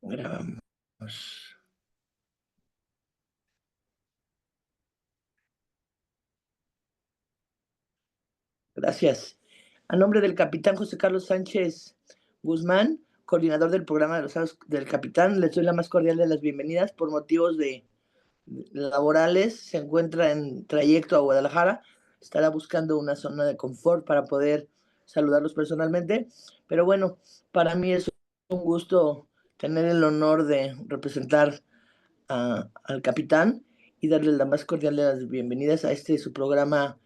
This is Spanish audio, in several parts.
Grabamos. Gracias. A nombre del capitán José Carlos Sánchez Guzmán, coordinador del programa de los Sábados del Capitán, les doy la más cordial de las bienvenidas. Por motivos laborales, se encuentra en trayecto a Guadalajara. Estará buscando una zona de confort para poder saludarlos personalmente. Pero bueno, para mí es un gusto tener el honor de representar al capitán y darle la más cordial de las bienvenidas a su programa,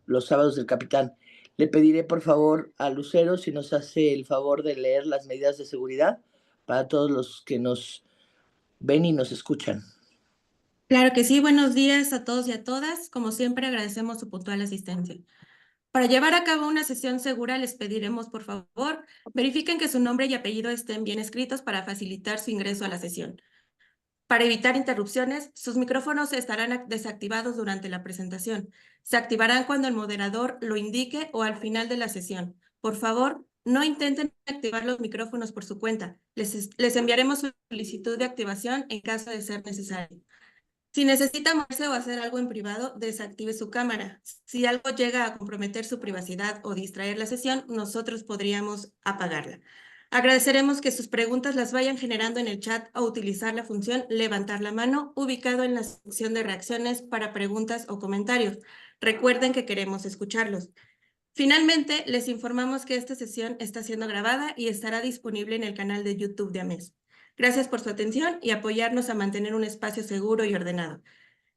Los Sábados del Capitán. Le pediré por favor a Lucero si nos hace el favor de leer las medidas de seguridad para todos los que nos ven y nos escuchan. Claro que sí, buenos días a todos y a todas. Como siempre, agradecemos su puntual asistencia. Para llevar a cabo una sesión segura, les pediremos, por favor, verifiquen que su nombre y apellido estén bien escritos para facilitar su ingreso a la sesión. Para evitar interrupciones, sus micrófonos estarán desactivados durante la presentación. Se activarán cuando el moderador lo indique o al final de la sesión. Por favor, no intenten activar los micrófonos por su cuenta. Les enviaremos solicitud de activación en caso de ser necesario. Si necesita moverse o hacer algo en privado, desactive su cámara. Si algo llega a comprometer su privacidad o distraer la sesión, nosotros podríamos apagarla. Agradeceremos que sus preguntas las vayan generando en el chat o utilizar la función levantar la mano ubicado en la sección de reacciones para preguntas o comentarios. Recuerden que queremos escucharlos. Finalmente, les informamos que esta sesión está siendo grabada y estará disponible en el canal de YouTube de AMES. Gracias por su atención y apoyarnos a mantener un espacio seguro y ordenado.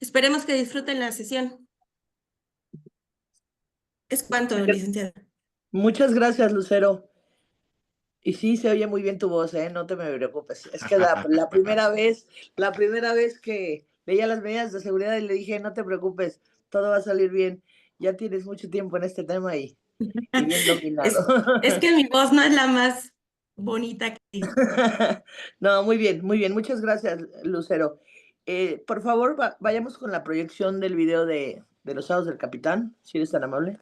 Esperemos que disfruten la sesión. Es cuanto, licenciada. Muchas gracias, Lucero. Y sí, se oye muy bien tu voz, ¿eh? No te me preocupes. Es que la primera vez que leía las medidas de seguridad y le dije, no te preocupes, todo va a salir bien. Ya tienes mucho tiempo en este tema y bien dominado. Es que mi voz no es la más bonita que... No, muy bien, muy bien. Muchas gracias, Lucero. Por favor, vayamos con la proyección del video de los Sábados del Capitán, si eres tan amable.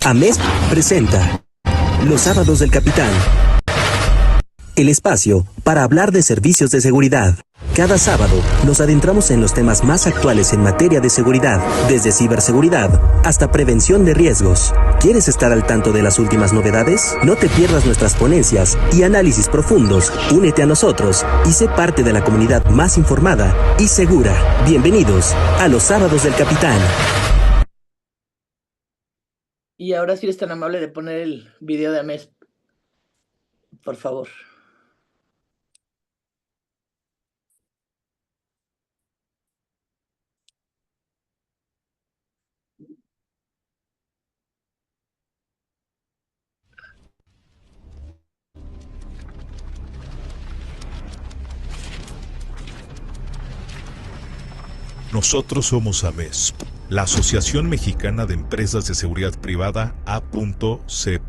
AMES presenta Los Sábados del Capitán, el espacio para hablar de servicios de seguridad. Cada sábado nos adentramos en los temas más actuales en materia de seguridad, desde ciberseguridad hasta prevención de riesgos. ¿Quieres estar al tanto de las últimas novedades? No te pierdas nuestras ponencias y análisis profundos. Únete a nosotros y sé parte de la comunidad más informada y segura. Bienvenidos a Los Sábados del Capitán. Y ahora sí eres tan amable de poner el video de AMES, por favor. Nosotros somos AMES, la Asociación Mexicana de Empresas de Seguridad Privada A.C.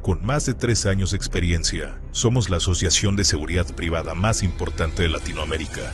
Con más de 3 años de experiencia, somos la asociación de seguridad privada más importante de Latinoamérica.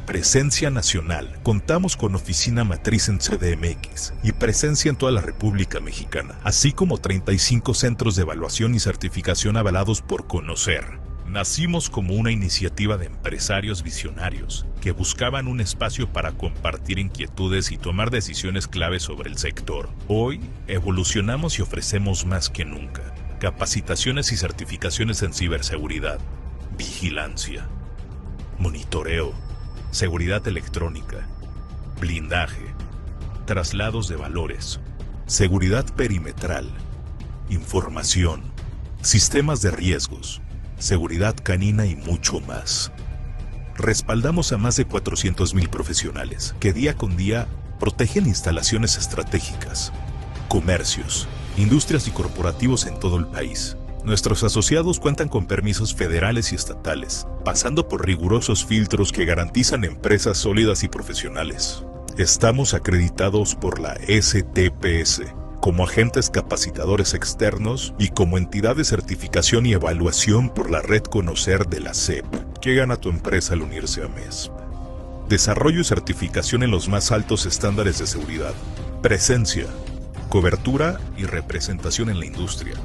Presencia nacional. Contamos con oficina matriz en CDMX y presencia en toda la República Mexicana, así como 35 centros de evaluación y certificación avalados por Conocer. Nacimos como una iniciativa de empresarios visionarios que buscaban un espacio para compartir inquietudes y tomar decisiones clave sobre el sector. Hoy evolucionamos y ofrecemos más que nunca capacitaciones y certificaciones en ciberseguridad, vigilancia, monitoreo, seguridad electrónica, blindaje, traslados de valores, seguridad perimetral, información, sistemas de riesgos, seguridad canina y mucho más. Respaldamos a más de 400,000 profesionales que día con día protegen instalaciones estratégicas, comercios, industrias y corporativos en todo el país. Nuestros asociados cuentan con permisos federales y estatales, pasando por rigurosos filtros que garantizan empresas sólidas y profesionales. Estamos acreditados por la STPS como agentes capacitadores externos y como entidad de certificación y evaluación por la red Conocer de la SEP. ¿Qué gana tu empresa al unirse a MESP? Desarrollo y certificación en los más altos estándares de seguridad. Presencia, cobertura y representación en la industria.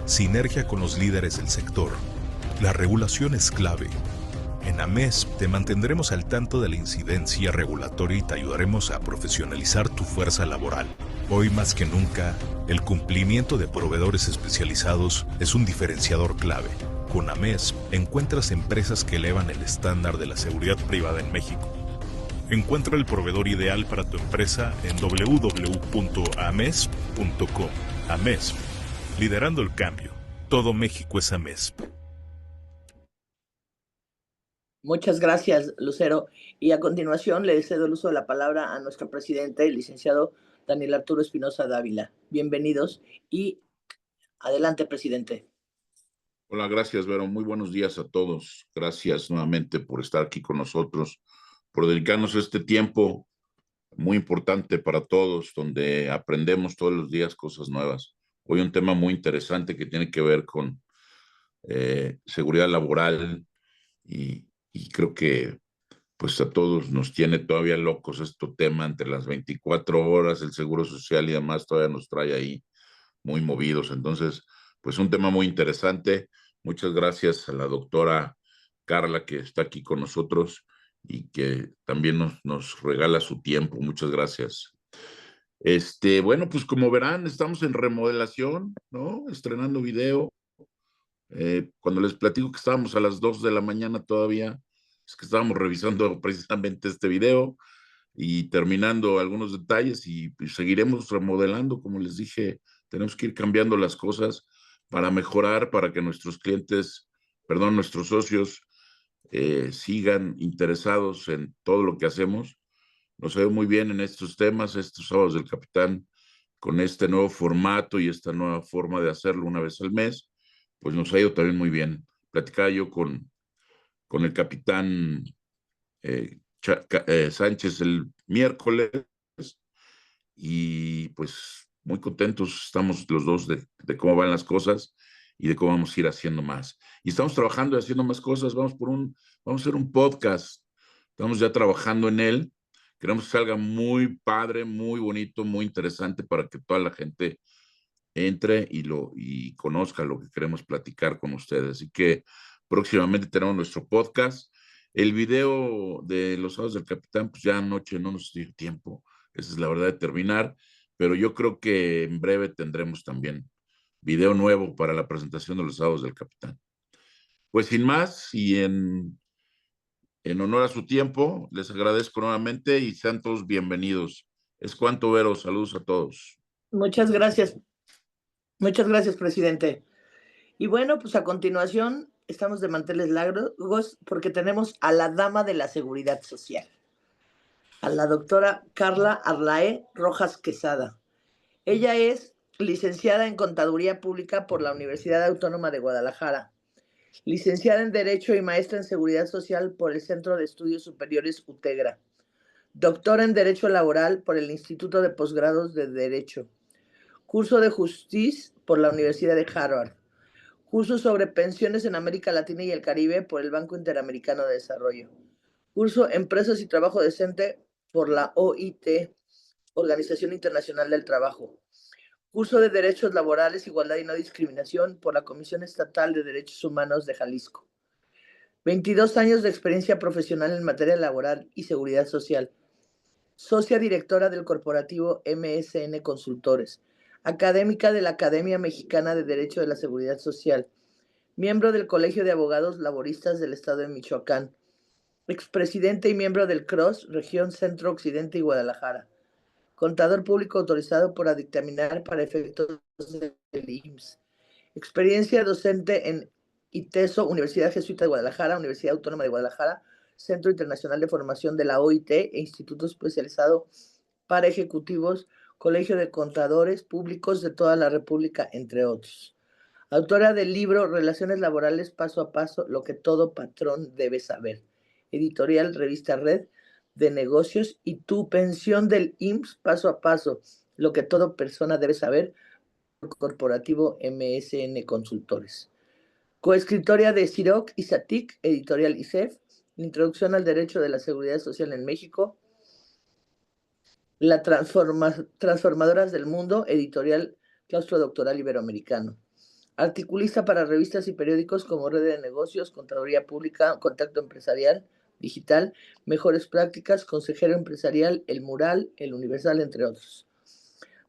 Sinergia con los líderes del sector. La regulación es clave. En AMESP te mantendremos al tanto de la incidencia regulatoria y te ayudaremos a profesionalizar tu fuerza laboral. Hoy más que nunca, el cumplimiento de proveedores especializados es un diferenciador clave. Con AMESP encuentras empresas que elevan el estándar de la seguridad privada en México. Encuentra el proveedor ideal para tu empresa en www.amesp.com. AMESP, liderando el cambio. Todo México es AMESP. Muchas gracias, Lucero. Y a continuación le cedo el uso de la palabra a nuestro presidente, el licenciado Daniel Arturo Espinosa Dávila. Bienvenidos y adelante, presidente. Hola, gracias, Vero. Muy buenos días a todos. Gracias nuevamente por estar aquí con nosotros, por dedicarnos este tiempo muy importante para todos, donde aprendemos todos los días cosas nuevas. Hoy un tema muy interesante que tiene que ver con seguridad laboral y creo que pues a todos nos tiene todavía locos este tema entre las 24 horas, el seguro social y demás todavía nos trae ahí muy movidos. Entonces, pues un tema muy interesante. Muchas gracias a la doctora Carla que está aquí con nosotros y que también nos regala su tiempo. Muchas gracias. Bueno, pues como verán, estamos en remodelación, ¿no? Estrenando video. Cuando les platico que estábamos a las 2 de la mañana todavía, es que estábamos revisando precisamente este video y terminando algunos detalles y pues, seguiremos remodelando, como les dije, tenemos que ir cambiando las cosas para mejorar, para que nuestros clientes, perdón, nuestros socios sigan interesados en todo lo que hacemos. Nos ha ido muy bien en estos temas, estos sábados del capitán, con este nuevo formato y esta nueva forma de hacerlo una vez al mes, pues nos ha ido también muy bien. Platicaba yo con el capitán Sánchez el miércoles y pues muy contentos estamos los dos de cómo van las cosas y de cómo vamos a ir haciendo más. Y estamos trabajando y haciendo más cosas, vamos a hacer un podcast, estamos ya trabajando en él, queremos que salga muy padre, muy bonito, muy interesante para que toda la gente entre y conozca lo que queremos platicar con ustedes. Así que próximamente tenemos nuestro podcast. El video de los sábados del capitán, pues ya anoche no nos dio tiempo, esa es la verdad de terminar, pero yo creo que en breve tendremos también video nuevo para la presentación de los sábados del capitán. Pues sin más y en honor a su tiempo, les agradezco nuevamente y sean todos bienvenidos. Es cuanto, Vero, saludos a todos. Muchas gracias, presidente. Y bueno, pues a continuación estamos de manteles largos porque tenemos a la dama de la seguridad social, a la doctora Carla Arlae Rojas Quesada. Ella es licenciada en Contaduría Pública por la Universidad Autónoma de Guadalajara, licenciada en Derecho y maestra en Seguridad Social por el Centro de Estudios Superiores UTEGRA, doctora en Derecho Laboral por el Instituto de Posgrados de Derecho, curso de Justicia por la Universidad de Harvard, curso sobre pensiones en América Latina y el Caribe por el Banco Interamericano de Desarrollo, curso Empresas y Trabajo Decente por la OIT, Organización Internacional del Trabajo, curso de Derechos Laborales, Igualdad y No Discriminación por la Comisión Estatal de Derechos Humanos de Jalisco. 22 años de experiencia profesional en materia laboral y seguridad social. Socia directora del corporativo MSN Consultores. Académica de la Academia Mexicana de Derecho de la Seguridad Social. Miembro del Colegio de Abogados Laboristas del Estado de Michoacán. Expresidente y miembro del CROSS, Región Centro Occidente y Guadalajara. Contador público autorizado para dictaminar para efectos del IMSS. Experiencia docente en ITESO, Universidad Jesuita de Guadalajara, Universidad Autónoma de Guadalajara, Centro Internacional de Formación de la OIT e Instituto Especializado para Ejecutivos, Colegio de Contadores Públicos de toda la República, entre otros. Autora del libro Relaciones Laborales Paso a Paso, lo que todo patrón debe saber. Editorial Revista Red de Negocios y Tu Pensión del IMSS Paso a Paso, lo que toda persona debe saber, corporativo MSN Consultores. Coescritora de CIROC y SATIC, editorial ICEF, Introducción al Derecho de la Seguridad Social en México, La Transformadoras del Mundo, editorial Claustro Doctoral Iberoamericano. Articulista para revistas y periódicos como Red de Negocios, Contaduría Pública, Contacto Empresarial, Digital, Mejores Prácticas, Consejero Empresarial, El Mural, El Universal, entre otros.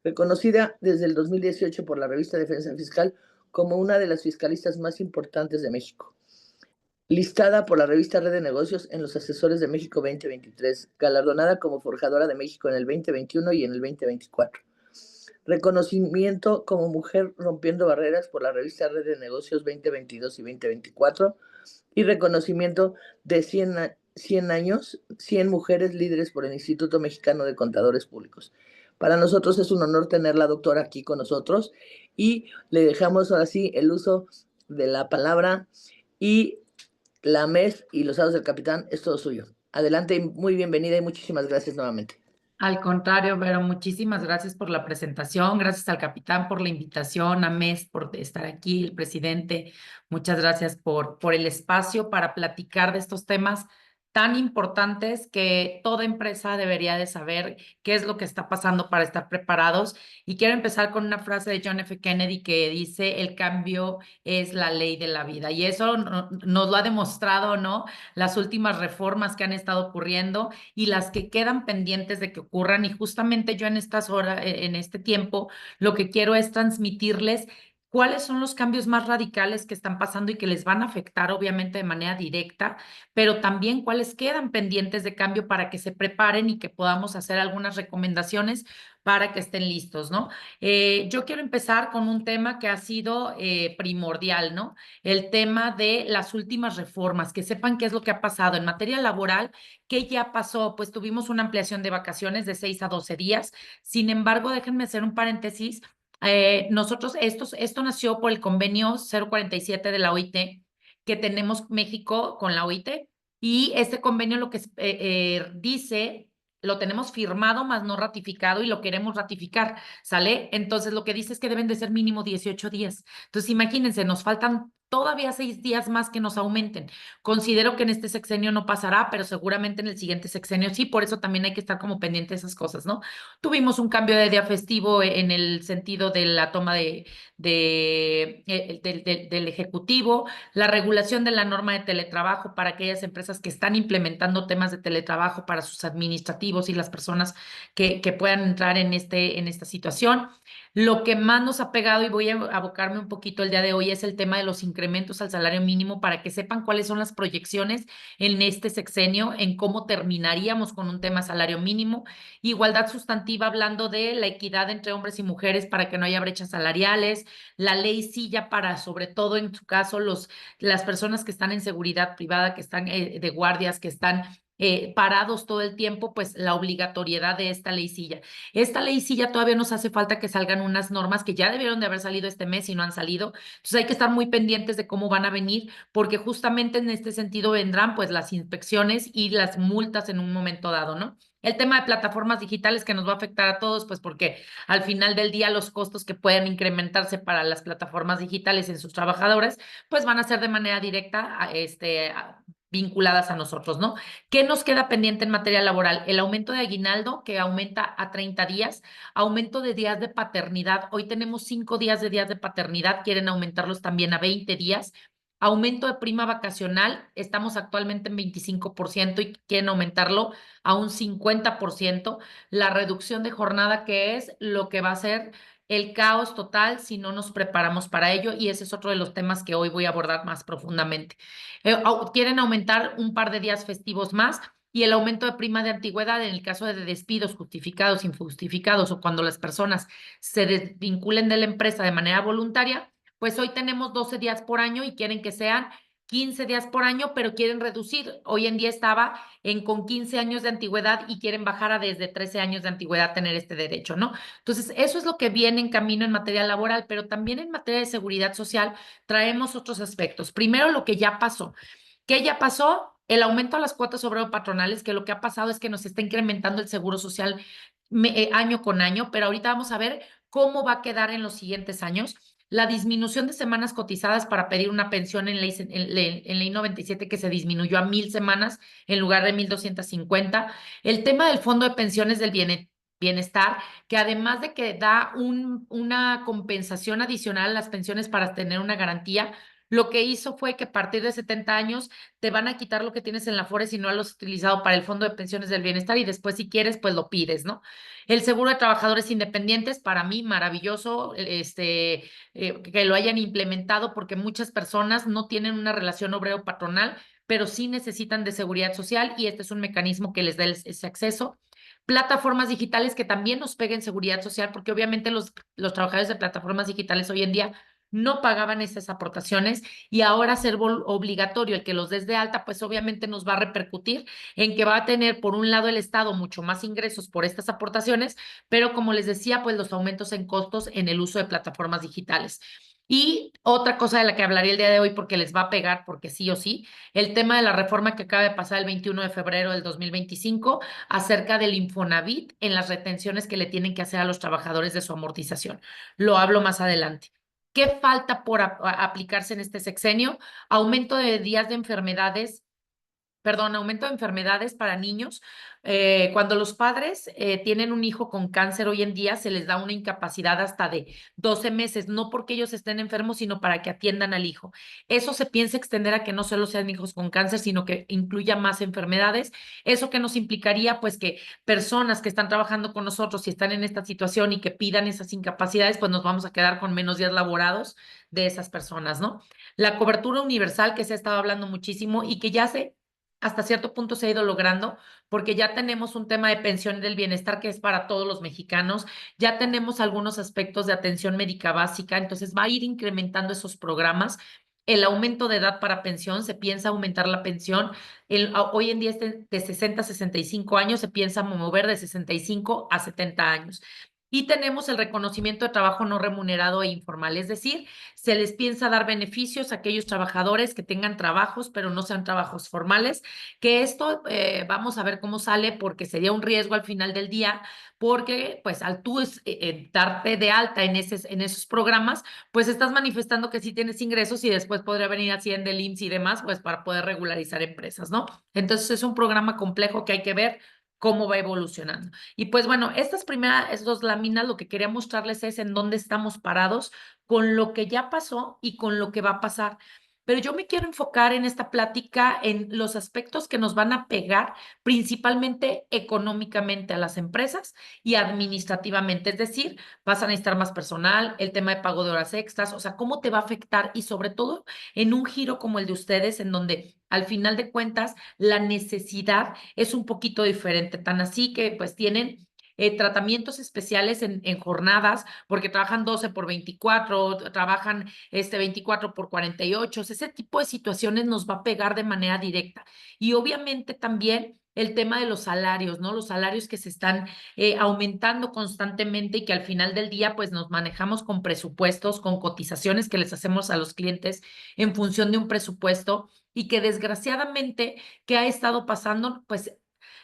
Reconocida desde el 2018 por la revista Defensa Fiscal como una de las fiscalistas más importantes de México. Listada por la revista Red de Negocios en los Asesores de México 2023, galardonada como Forjadora de México en el 2021 y en el 2024. Reconocimiento como Mujer Rompiendo Barreras por la revista Red de Negocios 2022 y 2024. Y reconocimiento de 100 años, 100 mujeres líderes por el Instituto Mexicano de Contadores Públicos. Para nosotros es un honor tener la doctora aquí con nosotros y le dejamos ahora sí el uso de la palabra y la MEF y los Sábados del Capitán es todo suyo. Adelante y muy bienvenida y muchísimas gracias nuevamente. Al contrario, Vero, muchísimas gracias por la presentación, gracias al capitán por la invitación, a MES por estar aquí, el presidente, muchas gracias por el espacio para platicar de estos temas tan importantes que toda empresa debería de saber qué es lo que está pasando para estar preparados. Y quiero empezar con una frase de John F. Kennedy que dice, el cambio es la ley de la vida. Y eso nos lo ha demostrado, ¿no? Las últimas reformas que han estado ocurriendo y las que quedan pendientes de que ocurran. Y justamente yo en estas horas, en este tiempo, lo que quiero es transmitirles cuáles son los cambios más radicales que están pasando y que les van a afectar obviamente de manera directa, pero también cuáles quedan pendientes de cambio para que se preparen y que podamos hacer algunas recomendaciones para que estén listos, ¿no? Yo quiero empezar con un tema que ha sido primordial, ¿no? El tema de las últimas reformas, que sepan qué es lo que ha pasado en materia laboral. ¿Qué ya pasó? Pues tuvimos una ampliación de vacaciones de 6 a 12 días. Sin embargo, déjenme hacer un paréntesis. Nosotros, esto nació por el convenio 047 de la OIT que tenemos México con la OIT y este convenio lo que dice, lo tenemos firmado más no ratificado y lo queremos ratificar, ¿sale? Entonces lo que dice es que deben de ser mínimo 18 días. Entonces imagínense, nos faltan todavía 6 días más que nos aumenten. Considero que en este sexenio no pasará, pero seguramente en el siguiente sexenio sí, por eso también hay que estar como pendiente de esas cosas, ¿no? Tuvimos un cambio de día festivo en el sentido de la toma del Ejecutivo, la regulación de la norma de teletrabajo para aquellas empresas que están implementando temas de teletrabajo para sus administrativos y las personas que puedan entrar en esta situación. Lo que más nos ha pegado, y voy a abocarme un poquito el día de hoy, es el tema de los incrementos al salario mínimo para que sepan cuáles son las proyecciones en este sexenio, en cómo terminaríamos con un tema salario mínimo. Igualdad sustantiva, hablando de la equidad entre hombres y mujeres para que no haya brechas salariales, la ley silla para, sobre todo en su caso, las personas que están en seguridad privada, que están de guardias, que están parados todo el tiempo, pues la obligatoriedad de esta ley silla. Esta ley silla todavía nos hace falta que salgan unas normas que ya debieron de haber salido este mes y no han salido. Entonces hay que estar muy pendientes de cómo van a venir, porque justamente en este sentido vendrán pues las inspecciones y las multas en un momento dado, ¿no? El tema de plataformas digitales que nos va a afectar a todos, pues porque al final del día los costos que pueden incrementarse para las plataformas digitales en sus trabajadores, pues van a ser de manera directa vinculadas a nosotros, ¿no? ¿Qué nos queda pendiente en materia laboral? El aumento de aguinaldo, que aumenta a 30 días, aumento de días de paternidad. Hoy tenemos 5 días de días de paternidad, quieren aumentarlos también a 20 días. Aumento de prima vacacional, estamos actualmente en 25% y quieren aumentarlo a un 50%. La reducción de jornada, que es lo que va a ser el caos total si no nos preparamos para ello, y ese es otro de los temas que hoy voy a abordar más profundamente. Quieren aumentar un par de días festivos más y el aumento de prima de antigüedad en el caso de despidos justificados, injustificados o cuando las personas se desvinculen de la empresa de manera voluntaria. Pues hoy tenemos 12 días por año y quieren que sean 15 días por año, pero quieren reducir. Hoy en día estaba con 15 años de antigüedad y quieren bajar a desde 13 años de antigüedad tener este derecho, ¿no? Entonces, eso es lo que viene en camino en materia laboral, pero también en materia de seguridad social traemos otros aspectos. Primero, lo que ya pasó. ¿Qué ya pasó? El aumento a las cuotas obrero-patronales, que lo que ha pasado es que nos está incrementando el seguro social año con año, pero ahorita vamos a ver cómo va a quedar en los siguientes años. la disminución de semanas cotizadas para pedir una pensión en ley 97 que se disminuyó a 1,000 semanas en lugar de 1,250. El tema del fondo de pensiones del bienestar, que además de que da una compensación adicional a las pensiones para tener una garantía, lo que hizo fue que a partir de 70 años te van a quitar lo que tienes en la Afore si no lo has utilizado para el Fondo de Pensiones del Bienestar y después si quieres pues lo pides, ¿no? El seguro de trabajadores independientes, para mí maravilloso, que lo hayan implementado porque muchas personas no tienen una relación obrero-patronal, pero sí necesitan de seguridad social y este es un mecanismo que les da ese acceso. Plataformas digitales que también nos peguen seguridad social, porque obviamente los trabajadores de plataformas digitales hoy en día no pagaban esas aportaciones y ahora ser obligatorio el que los des de alta, pues obviamente nos va a repercutir en que va a tener por un lado el Estado mucho más ingresos por estas aportaciones, pero como les decía, pues los aumentos en costos en el uso de plataformas digitales. Y otra cosa de la que hablaré el día de hoy porque les va a pegar, porque sí o sí, el tema de la reforma que acaba de pasar el 21 de febrero del 2025 acerca del Infonavit en las retenciones que le tienen que hacer a los trabajadores de su amortización. Lo hablo más adelante. ¿Qué falta por aplicarse en este sexenio? Aumento de días de enfermedades, aumento de enfermedades para niños. Cuando los padres tienen un hijo con cáncer hoy en día, se les da una incapacidad hasta de 12 meses, no porque ellos estén enfermos, sino para que atiendan al hijo. Eso se piensa extender a que no solo sean hijos con cáncer, sino que incluya más enfermedades. Eso que nos implicaría, pues, que personas que están trabajando con nosotros y están en esta situación y que pidan esas incapacidades, pues nos vamos a quedar con menos días laborados de esas personas, ¿no? La cobertura universal que se ha estado hablando muchísimo y que ya hasta cierto punto se ha ido logrando, porque ya tenemos un tema de pensión del bienestar que es para todos los mexicanos, ya tenemos algunos aspectos de atención médica básica, entonces va a ir incrementando esos programas. El aumento de edad para pensión, se piensa aumentar la pensión, hoy en día es de 60 a 65 años, se piensa mover de 65 a 70 años. Y tenemos el reconocimiento de trabajo no remunerado e informal, es decir, se les piensa dar beneficios a aquellos trabajadores que tengan trabajos, pero no sean trabajos formales, que esto vamos a ver cómo sale porque sería un riesgo al final del día, porque pues al tú darte de alta en esos programas, pues estás manifestando que sí tienes ingresos y después podría venir Hacienda, el IMSS y demás, pues para poder regularizar empresas, ¿no? Entonces es un programa complejo que hay que ver cómo va evolucionando. Y pues bueno, estas dos láminas lo que quería mostrarles es en dónde estamos parados con lo que ya pasó y con lo que va a pasar. Pero yo me quiero enfocar en esta plática en los aspectos que nos van a pegar principalmente económicamente a las empresas y administrativamente. Es decir, vas a necesitar más personal, el tema de pago de horas extras, o sea, cómo te va a afectar y sobre todo en un giro como el de ustedes, en donde al final de cuentas la necesidad es un poquito diferente, tan así que pues tienen tratamientos especiales en jornadas, porque trabajan 12 por 24, trabajan 24 por 48, ese tipo de situaciones nos va a pegar de manera directa. Y obviamente también el tema de los salarios, ¿no? Los salarios que se están aumentando constantemente y que al final del día pues nos manejamos con presupuestos, con cotizaciones que les hacemos a los clientes en función de un presupuesto y que desgraciadamente, ¿qué ha estado pasando? Pues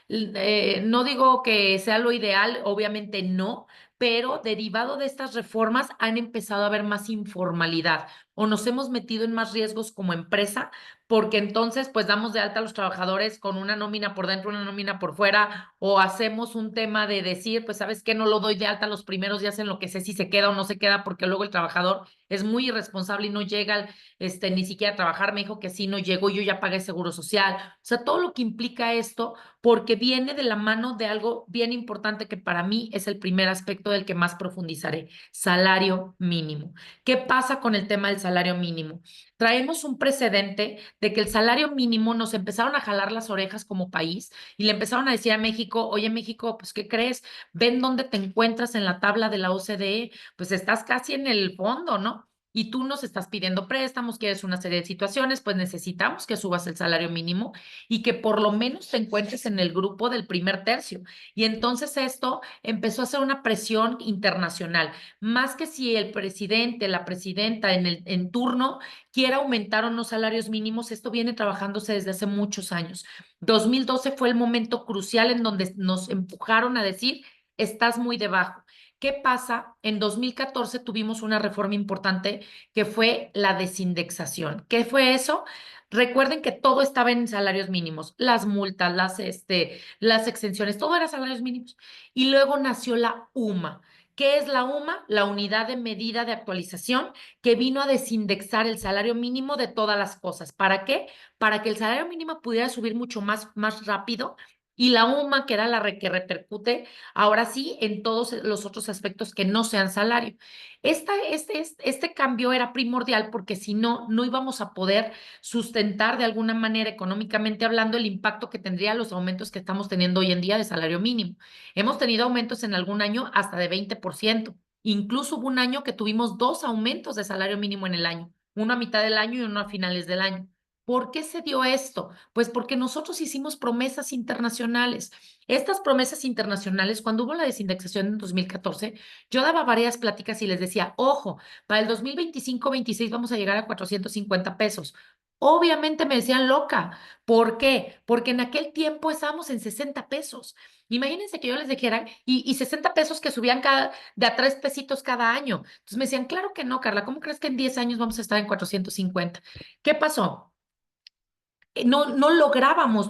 no digo que sea lo ideal, obviamente no, pero derivado de estas reformas han empezado a haber más informalidad o nos hemos metido en más riesgos como empresa, porque entonces pues damos de alta a los trabajadores con una nómina por dentro, una nómina por fuera, o hacemos un tema de decir, pues sabes qué, no lo doy de alta los primeros días en lo que sé si se queda o no se queda, porque luego el trabajador es muy irresponsable y no llega ni siquiera a trabajar, me dijo que sí, no llegó, yo ya pagué seguro social, o sea, todo lo que implica esto, porque viene de la mano de algo bien importante que para mí es el primer aspecto del que más profundizaré, salario mínimo. ¿Qué pasa con el tema del salario mínimo? Traemos un precedente de que el salario mínimo nos empezaron a jalar las orejas como país y le empezaron a decir a México, oye México, pues ¿qué crees? Ven dónde te encuentras en la tabla de la OCDE, pues estás casi en el fondo, ¿no? Y tú nos estás pidiendo préstamos, quieres una serie de situaciones, pues necesitamos que subas el salario mínimo y que por lo menos te encuentres en el grupo del primer tercio. Y entonces esto empezó a ser una presión internacional, más que si el presidente, la presidenta en turno quiera aumentar unos salarios mínimos, esto viene trabajándose desde hace muchos años. 2012 fue el momento crucial en donde nos empujaron a decir, estás muy debajo. ¿Qué pasa? En 2014 tuvimos una reforma importante que fue la desindexación. ¿Qué fue eso? Recuerden que todo estaba en salarios mínimos, las multas, las exenciones, todo era salarios mínimos. Y luego nació la UMA. ¿Qué es la UMA? La unidad de medida de actualización que vino a desindexar el salario mínimo de todas las cosas. ¿Para qué? Para que el salario mínimo pudiera subir mucho más rápido y la UMA, que era que repercute ahora sí en todos los otros aspectos que no sean salario. Este cambio era primordial porque si no, no íbamos a poder sustentar de alguna manera económicamente hablando el impacto que tendría los aumentos que estamos teniendo hoy en día de salario mínimo. Hemos tenido aumentos en algún año hasta de 20%. Incluso hubo un año que tuvimos 2 aumentos de salario mínimo en el año, uno a mitad del año y uno a finales del año. ¿Por qué se dio esto? Pues porque nosotros hicimos promesas internacionales. Estas promesas internacionales, cuando hubo la desindexación en 2014, yo daba varias pláticas y les decía, ojo, para el 2025-26 vamos a llegar a 450 pesos. Obviamente me decían loca. ¿Por qué? Porque en aquel tiempo estábamos en 60 pesos. Imagínense que yo les dijera, y 60 pesos que subían de a 3 pesitos cada año. Entonces me decían, claro que no, Carla, ¿cómo crees que en 10 años vamos a estar en 450? ¿Qué pasó? No lográbamos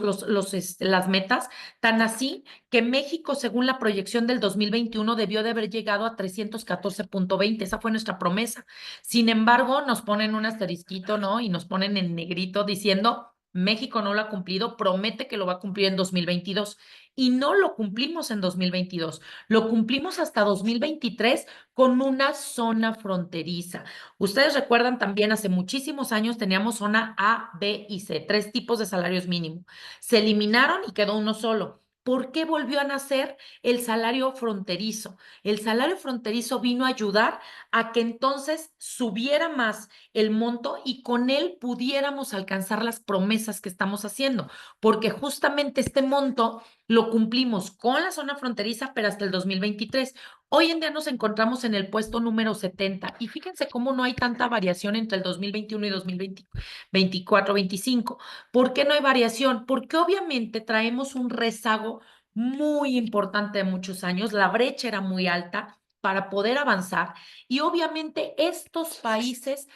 las metas, tan así que México, según la proyección del 2021, debió de haber llegado a 314.20. Esa fue nuestra promesa. Sin embargo, nos ponen un asterisquito, ¿no? Y nos ponen en negrito diciendo, México no lo ha cumplido, promete que lo va a cumplir en 2022. Y no lo cumplimos en 2022, lo cumplimos hasta 2023 con una zona fronteriza. Ustedes recuerdan también, hace muchísimos años teníamos zona A, B y C, 3 tipos de salarios mínimos. Se eliminaron y quedó uno solo. ¿Por qué volvió a nacer el salario fronterizo? El salario fronterizo vino a ayudar a que entonces subiera más el monto y con él pudiéramos alcanzar las promesas que estamos haciendo, porque justamente este monto lo cumplimos con la zona fronteriza, pero hasta el 2023. Hoy en día nos encontramos en el puesto número 70 y fíjense cómo no hay tanta variación entre el 2021 y 2024, 25. ¿Por qué no hay variación? Porque obviamente traemos un rezago muy importante de muchos años, la brecha era muy alta para poder avanzar y obviamente estos países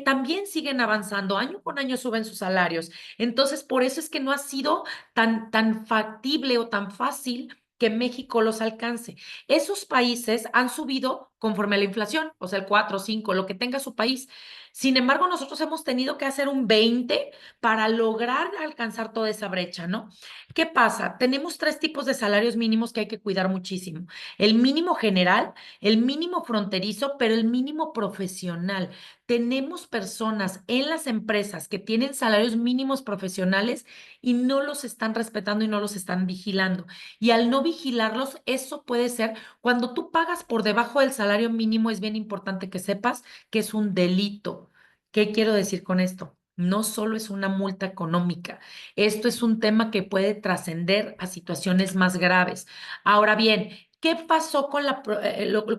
también siguen avanzando, año con año suben sus salarios. Entonces, por eso es que no ha sido tan factible o tan fácil que México los alcance. Esos países han subido conforme a la inflación, o sea, el 4, 5, lo que tenga su país. Sin embargo, nosotros hemos tenido que hacer un 20 para lograr alcanzar toda esa brecha, ¿no? ¿Qué pasa? Tenemos 3 tipos de salarios mínimos que hay que cuidar muchísimo. El mínimo general, el mínimo fronterizo, pero el mínimo profesional. Tenemos personas en las empresas que tienen salarios mínimos profesionales y no los están respetando y no los están vigilando. Y al no vigilarlos, eso puede ser, cuando tú pagas por debajo del salario mínimo, es bien importante que sepas que es un delito. ¿Qué quiero decir con esto? No solo es una multa económica, esto es un tema que puede trascender a situaciones más graves. Ahora bien, ¿qué pasó con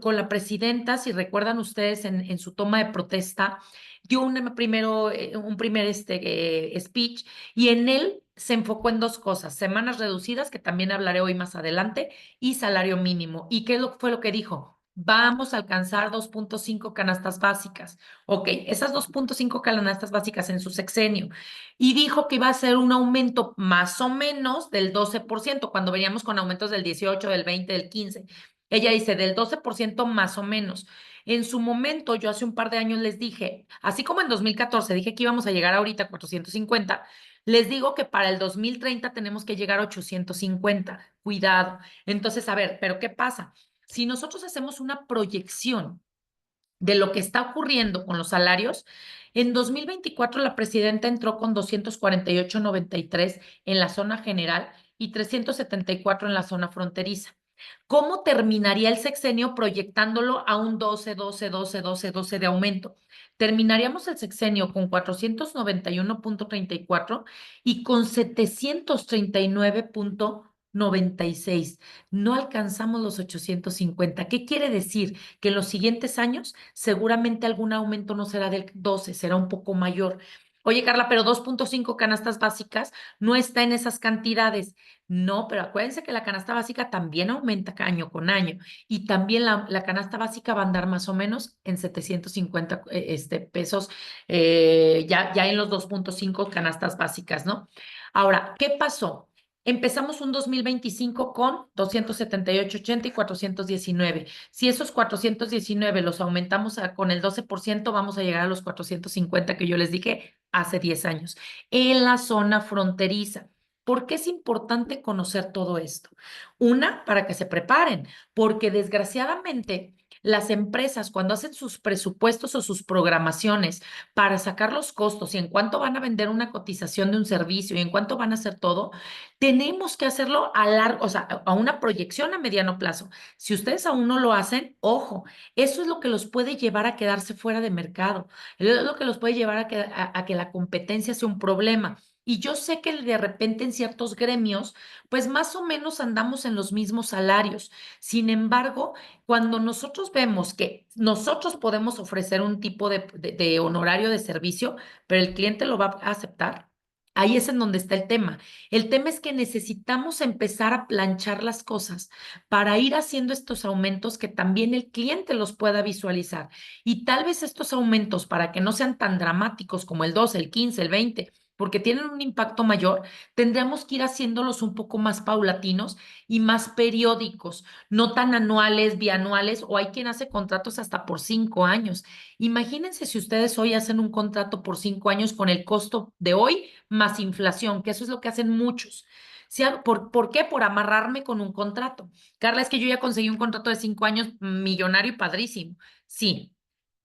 con la presidenta? Si recuerdan ustedes en su toma de protesta, dio un primer speech y en él se enfocó en 2 cosas, semanas reducidas, que también hablaré hoy más adelante, y salario mínimo. ¿Y qué fue lo que dijo? Vamos a alcanzar 2.5 canastas básicas. Ok, esas 2.5 canastas básicas en su sexenio. Y dijo que iba a ser un aumento más o menos del 12%, cuando veníamos con aumentos del 18, del 20, del 15. Ella dice del 12% más o menos. En su momento, yo hace un par de años les dije, así como en 2014 dije que íbamos a llegar ahorita a 450, les digo que para el 2030 tenemos que llegar a 850. Cuidado. Entonces, a ver, ¿pero qué pasa? Si nosotros hacemos una proyección de lo que está ocurriendo con los salarios, en 2024 la presidenta entró con 248.93 en la zona general y 374 en la zona fronteriza. ¿Cómo terminaría el sexenio proyectándolo a un 12, 12, 12, 12, 12 de aumento? Terminaríamos el sexenio con 491.34 y con 739.96. No alcanzamos los 850. ¿Qué quiere decir? Que en los siguientes años seguramente algún aumento no será del 12, será un poco mayor. Oye, Carla, pero 2.5 canastas básicas no está en esas cantidades. No, pero acuérdense que la canasta básica también aumenta año con año y también la canasta básica va a andar más o menos en 750 pesos, ya en los 2.5 canastas básicas, ¿no? Ahora, ¿qué pasó? Empezamos un 2025 con 278.80 y 419. Si esos 419 los aumentamos con el 12%, vamos a llegar a los 450 que yo les dije hace 10 años, en la zona fronteriza. ¿Por qué es importante conocer todo esto? Una, para que se preparen, porque desgraciadamente las empresas cuando hacen sus presupuestos o sus programaciones para sacar los costos y en cuánto van a vender una cotización de un servicio y en cuánto van a hacer todo, tenemos que hacerlo a largo, o sea, a una proyección a mediano plazo. Si ustedes aún no lo hacen, ojo, eso es lo que los puede llevar a quedarse fuera de mercado. Es lo que los puede llevar a que la competencia sea un problema. Y yo sé que de repente en ciertos gremios, pues más o menos andamos en los mismos salarios. Sin embargo, cuando nosotros vemos que nosotros podemos ofrecer un tipo de honorario de servicio, pero el cliente lo va a aceptar, ahí es en donde está el tema. El tema es que necesitamos empezar a planchar las cosas para ir haciendo estos aumentos que también el cliente los pueda visualizar. Y tal vez estos aumentos, para que no sean tan dramáticos como el 12, el 15, el 20, porque tienen un impacto mayor, tendríamos que ir haciéndolos un poco más paulatinos y más periódicos, no tan anuales, bianuales, o hay quien hace contratos hasta por 5 años. Imagínense si ustedes hoy hacen un contrato por 5 años con el costo de hoy más inflación, que eso es lo que hacen muchos. ¿Por qué? Por amarrarme con un contrato. Carla, es que yo ya conseguí un contrato de 5 años millonario y padrísimo. Sí,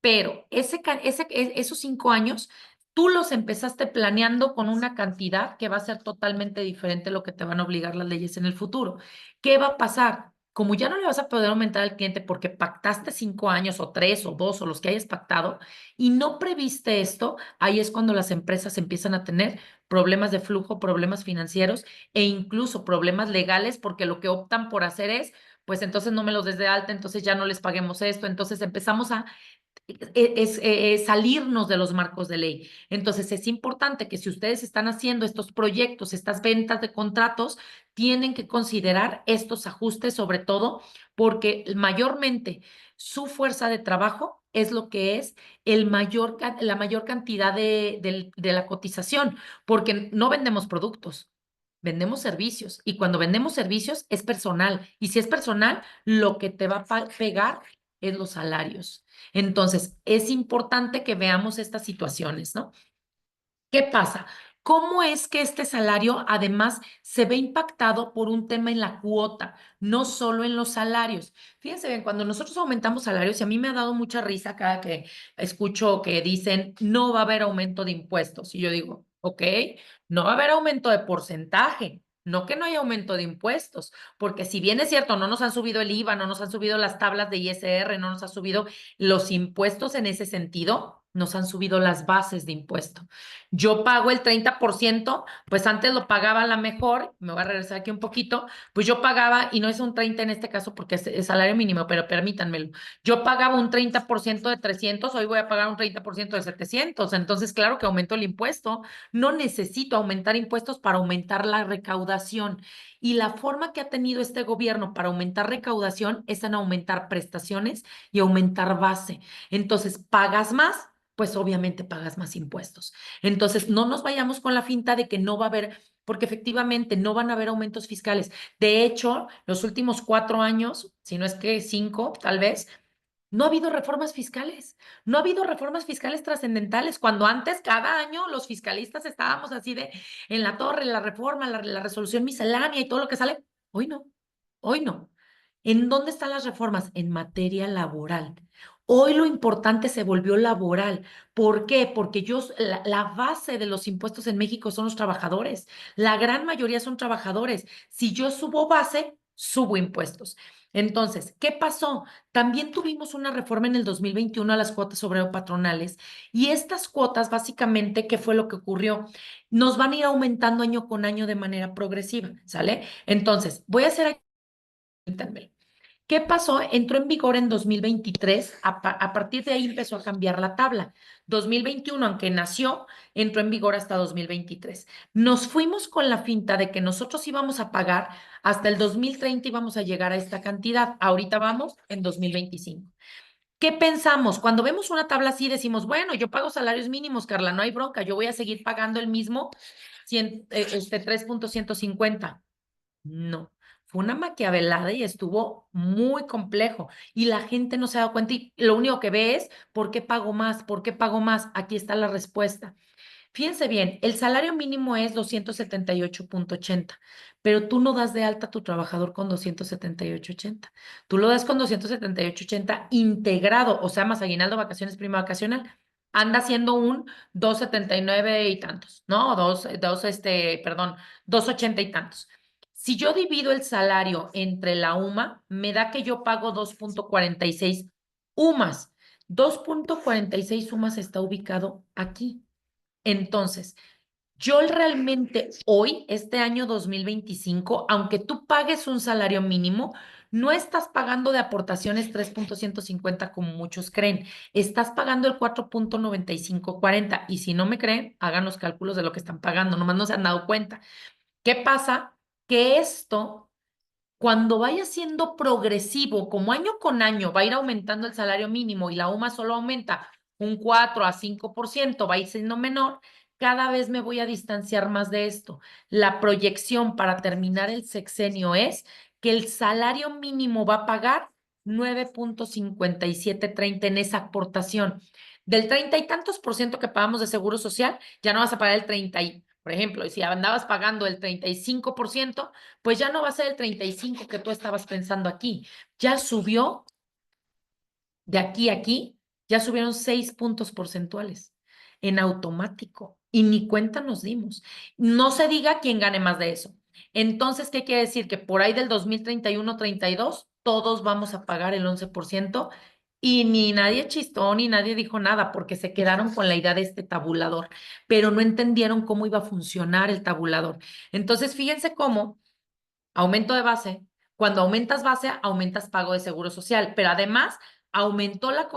pero esos 5 años, tú los empezaste planeando con una cantidad que va a ser totalmente diferente a lo que te van a obligar las leyes en el futuro. ¿Qué va a pasar? Como ya no le vas a poder aumentar al cliente porque pactaste 5 años o 3 o 2 o los que hayas pactado y no previste esto, ahí es cuando las empresas empiezan a tener problemas de flujo, problemas financieros e incluso problemas legales porque lo que optan por hacer es, pues entonces no me los des de alta, entonces ya no les paguemos esto, entonces empezamos a salirnos de los marcos de ley. Entonces, es importante que si ustedes están haciendo estos proyectos, estas ventas de contratos, tienen que considerar estos ajustes, sobre todo porque mayormente su fuerza de trabajo es lo que es la mayor cantidad de la cotización, porque no vendemos productos. Vendemos servicios y cuando vendemos servicios es personal y si es personal, lo que te va a pegar es los salarios. Entonces, es importante que veamos estas situaciones, ¿no? ¿Qué pasa? ¿Cómo es que este salario además se ve impactado por un tema en la cuota, no solo en los salarios? Fíjense bien, cuando nosotros aumentamos salarios, y a mí me ha dado mucha risa cada que escucho que dicen no va a haber aumento de impuestos. Y yo digo, ok, no va a haber aumento de porcentaje. No que no haya aumento de impuestos, porque si bien es cierto, no nos han subido el IVA, no nos han subido las tablas de ISR, no nos han subido los impuestos en ese sentido, nos han subido las bases de impuesto. Yo pago el 30%, pues antes lo pagaba a la mejor, me voy a regresar aquí un poquito, pues yo pagaba, y no es un 30 en este caso porque es salario mínimo, pero permítanmelo, yo pagaba un 30% de 300, hoy voy a pagar un 30% de 700, entonces claro que aumentó el impuesto, no necesito aumentar impuestos para aumentar la recaudación. Y la forma que ha tenido este gobierno para aumentar recaudación es en aumentar prestaciones y aumentar base. Entonces, pagas más, pues obviamente pagas más impuestos. Entonces, no nos vayamos con la finta de que no va a haber, porque efectivamente no van a haber aumentos fiscales. De hecho, los últimos 4 años, si no es que 5, tal vez, no ha habido reformas fiscales, no ha habido reformas fiscales trascendentales, cuando antes cada año los fiscalistas estábamos así de en la torre, la reforma, la resolución miscelánea y todo lo que sale. Hoy no, hoy no. ¿En dónde están las reformas? En materia laboral. Hoy lo importante se volvió laboral. ¿Por qué? Porque la base de los impuestos en México son los trabajadores. La gran mayoría son trabajadores. Si yo subo base, subo impuestos. Entonces, ¿qué pasó? También tuvimos una reforma en el 2021 a las cuotas obrero-patronales y estas cuotas, básicamente, ¿qué fue lo que ocurrió? Nos van a ir aumentando año con año de manera progresiva, ¿sale? Entonces, voy a hacer aquí, ¿Qué pasó? Entró en vigor en 2023, a partir de ahí empezó a cambiar la tabla. 2021, aunque nació, entró en vigor hasta 2023. Nos fuimos con la finta de que nosotros íbamos a pagar hasta el 2030, íbamos a llegar a esta cantidad. Ahorita vamos en 2025. ¿Qué pensamos? Cuando vemos una tabla así decimos, bueno, yo pago salarios mínimos, Carla, no hay bronca, yo voy a seguir pagando el mismo 3.150. No, fue una maquiavelada y estuvo muy complejo y la gente no se ha dado cuenta y lo único que ve es, ¿por qué pago más? ¿Por qué pago más? Aquí está la respuesta. Fíjense bien, el salario mínimo es 278.80, pero tú no das de alta a tu trabajador con 278.80. Tú lo das con 278.80 integrado, o sea, más aguinaldo, vacaciones, prima vacacional. Anda siendo un 279 y tantos, ¿no? Perdón, 280 y tantos. Si yo divido el salario entre la UMA, me da que yo pago 2.46 UMAS. 2.46 UMAS está ubicado aquí. Entonces, yo realmente hoy, este año 2025, aunque tú pagues un salario mínimo, no estás pagando de aportaciones 3.150 como muchos creen. Estás pagando el 4.9540. Y si no me creen, hagan los cálculos de lo que están pagando. Nomás no se han dado cuenta. ¿Qué pasa? Que esto, cuando vaya siendo progresivo, como año con año va a ir aumentando el salario mínimo y la UMA solo aumenta un 4 a 5%, va a ir siendo menor, cada vez me voy a distanciar más de esto. La proyección para terminar el sexenio es que el salario mínimo va a pagar 9.5730 en esa aportación. Del 30 y tantos por ciento que pagamos de seguro social, ya no vas a pagar el 30 por ejemplo, y si andabas pagando el 35%, pues ya no va a ser el 35 que tú estabas pensando aquí. Ya subió de aquí a aquí, ya subieron 6 puntos porcentuales en automático y ni cuenta nos dimos. No se diga quién gane más de eso. Entonces, ¿qué quiere decir? Que por ahí del 2031-32, todos vamos a pagar el 11% y ni nadie chistó ni nadie dijo nada porque se quedaron con la idea de este tabulador, pero no entendieron cómo iba a funcionar el tabulador. Entonces, fíjense cómo aumento de base. Cuando aumentas base, aumentas pago de seguro social, pero además aumentó la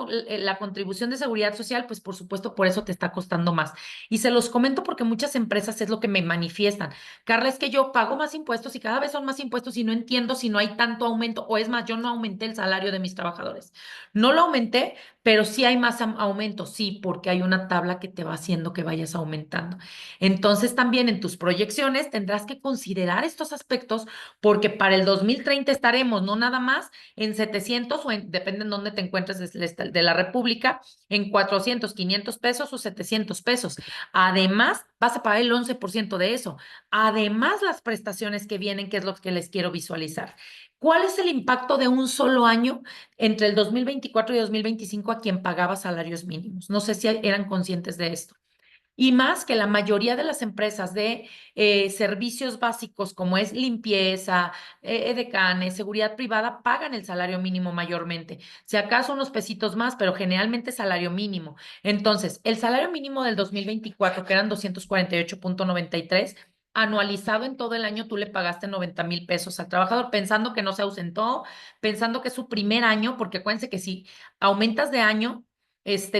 contribución de seguridad social, pues por supuesto, por eso te está costando más. Y se los comento porque muchas empresas es lo que me manifiestan. Carla, es que yo pago más impuestos y cada vez son más impuestos y no entiendo si no hay tanto aumento, o es más, yo no aumenté el salario de mis trabajadores. No lo aumenté, pero sí hay más aumento, sí, porque hay una tabla que te va haciendo que vayas aumentando. Entonces, también en tus proyecciones tendrás que considerar estos aspectos porque para el 2030 estaremos no nada más en 700 o depende en dónde te encuentres de la República, en 400, 500 pesos o 700 pesos. Además, vas a pagar el 11% de eso. Además, las prestaciones que vienen, que es lo que les quiero visualizar. ¿Cuál es el impacto de un solo año entre el 2024 y 2025 a quien pagaba salarios mínimos? No sé si eran conscientes de esto. Y más que la mayoría de las empresas de servicios básicos como es limpieza, edecanes, seguridad privada, pagan el salario mínimo mayormente. Si acaso unos pesitos más, pero generalmente salario mínimo. Entonces, el salario mínimo del 2024, que eran 248.93, anualizado en todo el año, tú le pagaste 90,000 pesos al trabajador, pensando que no se ausentó, pensando que es su primer año, porque acuérdense que si aumentas de año,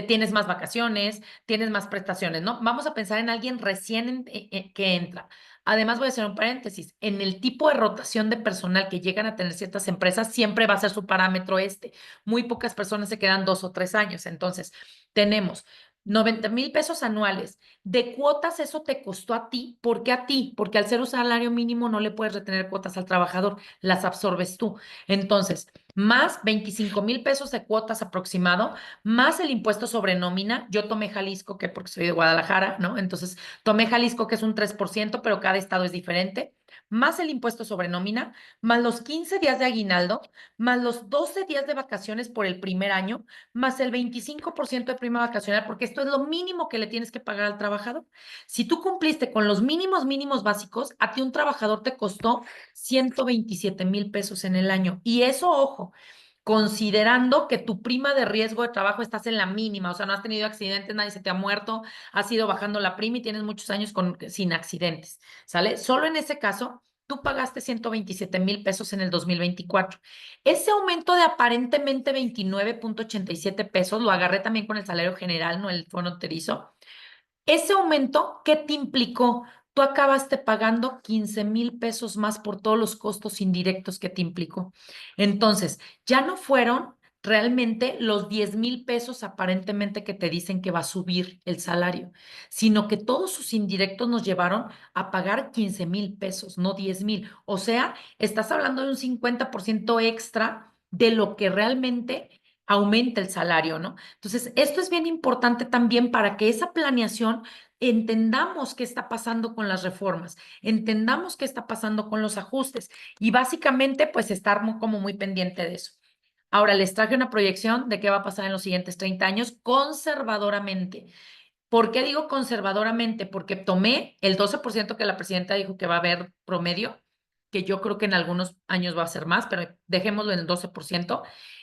tienes más vacaciones, tienes más prestaciones, ¿no? Vamos a pensar en alguien recién que entra. Además, voy a hacer un paréntesis. En el tipo de rotación de personal que llegan a tener ciertas empresas, siempre va a ser su parámetro este. Muy pocas personas se quedan 2 o 3 años. Entonces, tenemos 90,000 pesos anuales. De cuotas, eso te costó a ti. ¿Por qué a ti? Porque al ser un salario mínimo no le puedes retener cuotas al trabajador, las absorbes tú. Entonces, más 25,000 pesos de cuotas aproximado, más el impuesto sobre nómina. Yo tomé Jalisco, que porque soy de Guadalajara, ¿no? Entonces, tomé Jalisco, que es un 3%, pero cada estado es diferente, más el impuesto sobre nómina, más los 15 días de aguinaldo, más los 12 días de vacaciones por el primer año, más el 25% de prima vacacional, porque esto es lo mínimo que le tienes que pagar al trabajador. Si tú cumpliste con los mínimos básicos, a ti un trabajador te costó 127,000 pesos en el año. Y eso, ojo, considerando que tu prima de riesgo de trabajo estás en la mínima, o sea, no has tenido accidentes, nadie se te ha muerto, has ido bajando la prima y tienes muchos años sin accidentes, ¿sale? Solo en ese caso tú pagaste 127,000 pesos en el 2024. Ese aumento de aparentemente 29.87 pesos, lo agarré también con el salario general, no el fronterizo. Ese aumento, ¿qué te implicó? Tú acabaste pagando 15,000 pesos más por todos los costos indirectos que te implicó. Entonces, ya no fueron realmente los 10,000 pesos aparentemente que te dicen que va a subir el salario, sino que todos sus indirectos nos llevaron a pagar 15,000 pesos, no 10,000. O sea, estás hablando de un 50% extra de lo que realmente aumenta el salario, ¿no? Entonces, esto es bien importante también para que esa planeación entendamos qué está pasando con las reformas, entendamos qué está pasando con los ajustes y básicamente pues estar como muy pendiente de eso. Ahora les traje una proyección de qué va a pasar en los siguientes 30 años conservadoramente. ¿Por qué digo conservadoramente? Porque tomé el 12% que la presidenta dijo que va a haber promedio, que yo creo que en algunos años va a ser más, pero dejémoslo en el 12%,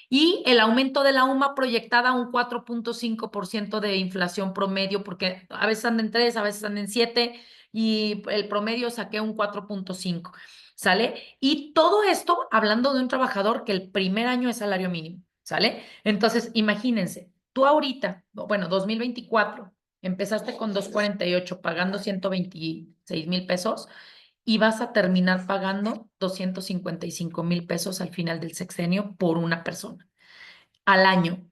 y el aumento de la UMA proyectada a un 4.5% de inflación promedio, porque a veces anda en 3, a veces anda en 7, y el promedio saqué un 4.5, ¿sale? Y todo esto hablando de un trabajador que el primer año es salario mínimo, ¿sale? Entonces, imagínense, tú ahorita, bueno, 2024, empezaste con 248 pagando 126,000 pesos y vas a terminar pagando 255,000 pesos al final del sexenio por una persona al año,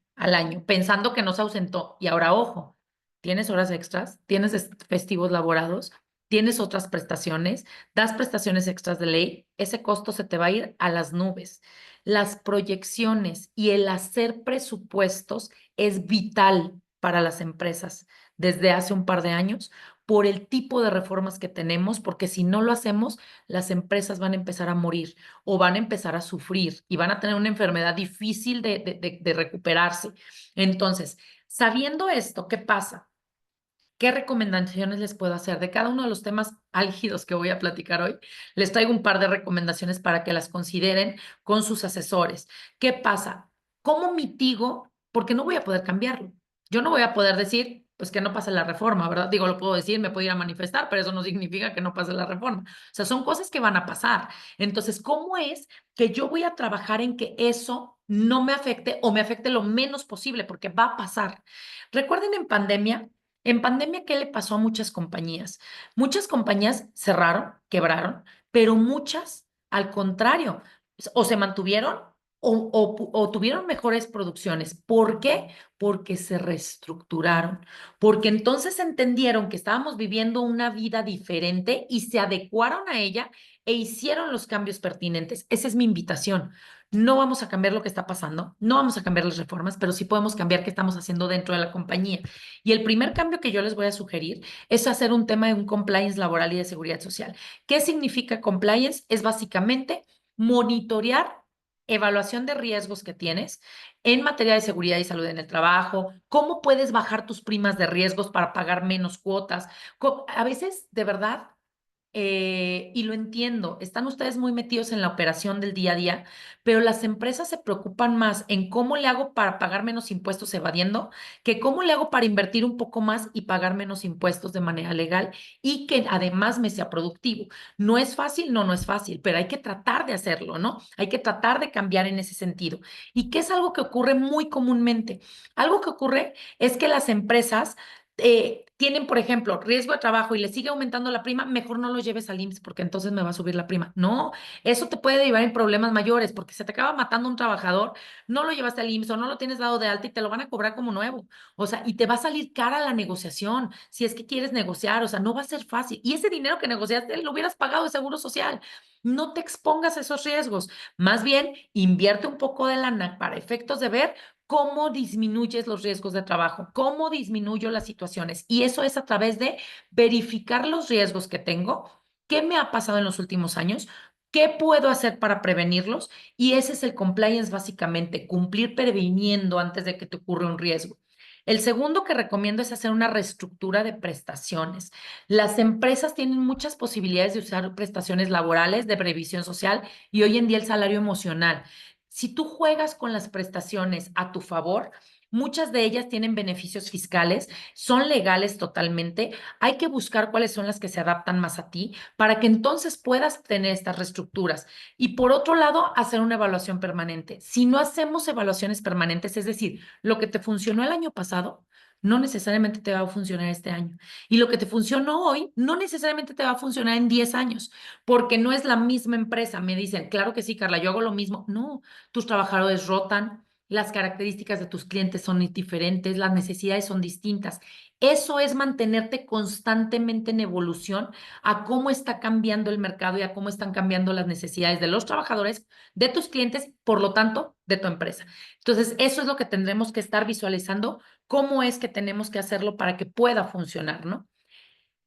pensando que no se ausentó. Y ahora, ojo, tienes horas extras, tienes festivos laborados, tienes otras prestaciones, das prestaciones extras de ley, ese costo se te va a ir a las nubes. Las proyecciones y el hacer presupuestos es vital para las empresas desde hace un par de años por el tipo de reformas que tenemos, porque si no lo hacemos, las empresas van a empezar a morir o van a empezar a sufrir y van a tener una enfermedad difícil de recuperarse. Entonces, sabiendo esto, ¿qué pasa? ¿Qué recomendaciones les puedo hacer? De cada uno de los temas álgidos que voy a platicar hoy, les traigo un par de recomendaciones para que las consideren con sus asesores. ¿Qué pasa? ¿Cómo mitigo? Porque no voy a poder cambiarlo. Yo no voy a poder decir, pues que no pase la reforma, ¿verdad? Digo, lo puedo decir, me puedo ir a manifestar, pero eso no significa que no pase la reforma. O sea, son cosas que van a pasar. Entonces, ¿cómo es que yo voy a trabajar en que eso no me afecte o me afecte lo menos posible? Porque va a pasar. Recuerden en pandemia, ¿qué le pasó a muchas compañías? Muchas compañías cerraron, quebraron, pero muchas, al contrario, o se mantuvieron o tuvieron mejores producciones. ¿Por qué? Porque se reestructuraron, porque entonces entendieron que estábamos viviendo una vida diferente y se adecuaron a ella e hicieron los cambios pertinentes. Esa es mi invitación. No vamos a cambiar lo que está pasando, no vamos a cambiar las reformas, pero sí podemos cambiar qué estamos haciendo dentro de la compañía. Y el primer cambio que yo les voy a sugerir es hacer un tema de un compliance laboral y de seguridad social. ¿Qué significa compliance? Es básicamente monitorear evaluación de riesgos que tienes en materia de seguridad y salud en el trabajo, cómo puedes bajar tus primas de riesgos para pagar menos cuotas. A veces, de verdad, y lo entiendo, están ustedes muy metidos en la operación del día a día, pero las empresas se preocupan más en cómo le hago para pagar menos impuestos evadiendo, que cómo le hago para invertir un poco más y pagar menos impuestos de manera legal y que además me sea productivo. ¿No es fácil? No, no es fácil, pero hay que tratar de hacerlo, ¿no? Hay que tratar de cambiar en ese sentido. ¿Y qué es algo que ocurre muy comúnmente? Algo que ocurre es que las empresas tienen, por ejemplo, riesgo de trabajo y le sigue aumentando la prima, mejor no lo lleves al IMSS porque entonces me va a subir la prima. No, eso te puede llevar en problemas mayores porque se te acaba matando un trabajador, no lo llevaste al IMSS o no lo tienes dado de alta y te lo van a cobrar como nuevo. O sea, y te va a salir cara la negociación si es que quieres negociar, o sea, no va a ser fácil. Y ese dinero que negociaste lo hubieras pagado de seguro social. No te expongas a esos riesgos. Más bien, invierte un poco de lana para efectos de ver cómo disminuyes los riesgos de trabajo, cómo disminuyo las situaciones. Y eso es a través de verificar los riesgos que tengo, qué me ha pasado en los últimos años, qué puedo hacer para prevenirlos. Y ese es el compliance básicamente, cumplir previniendo antes de que te ocurra un riesgo. El segundo que recomiendo es hacer una reestructura de prestaciones. Las empresas tienen muchas posibilidades de usar prestaciones laborales, de previsión social y hoy en día el salario emocional. Si tú juegas con las prestaciones a tu favor, Muchas de ellas tienen beneficios fiscales, son legales totalmente. Hay que buscar cuáles son las que se adaptan más a ti para que entonces puedas tener estas reestructuras. Y por otro lado, hacer una evaluación permanente. Si no hacemos evaluaciones permanentes, es decir, lo que te funcionó el año pasado, no necesariamente te va a funcionar este año. Y lo que te funcionó hoy, no necesariamente te va a funcionar en 10 años, porque no es la misma empresa. Me dicen, claro que sí, Carla, yo hago lo mismo. No, tus trabajadores rotan, las características de tus clientes son diferentes, las necesidades son distintas. Eso es mantenerte constantemente en evolución a cómo está cambiando el mercado y a cómo están cambiando las necesidades de los trabajadores, de tus clientes, por lo tanto, de tu empresa. Entonces, eso es lo que tendremos que estar visualizando, cómo es que tenemos que hacerlo para que pueda funcionar, ¿no?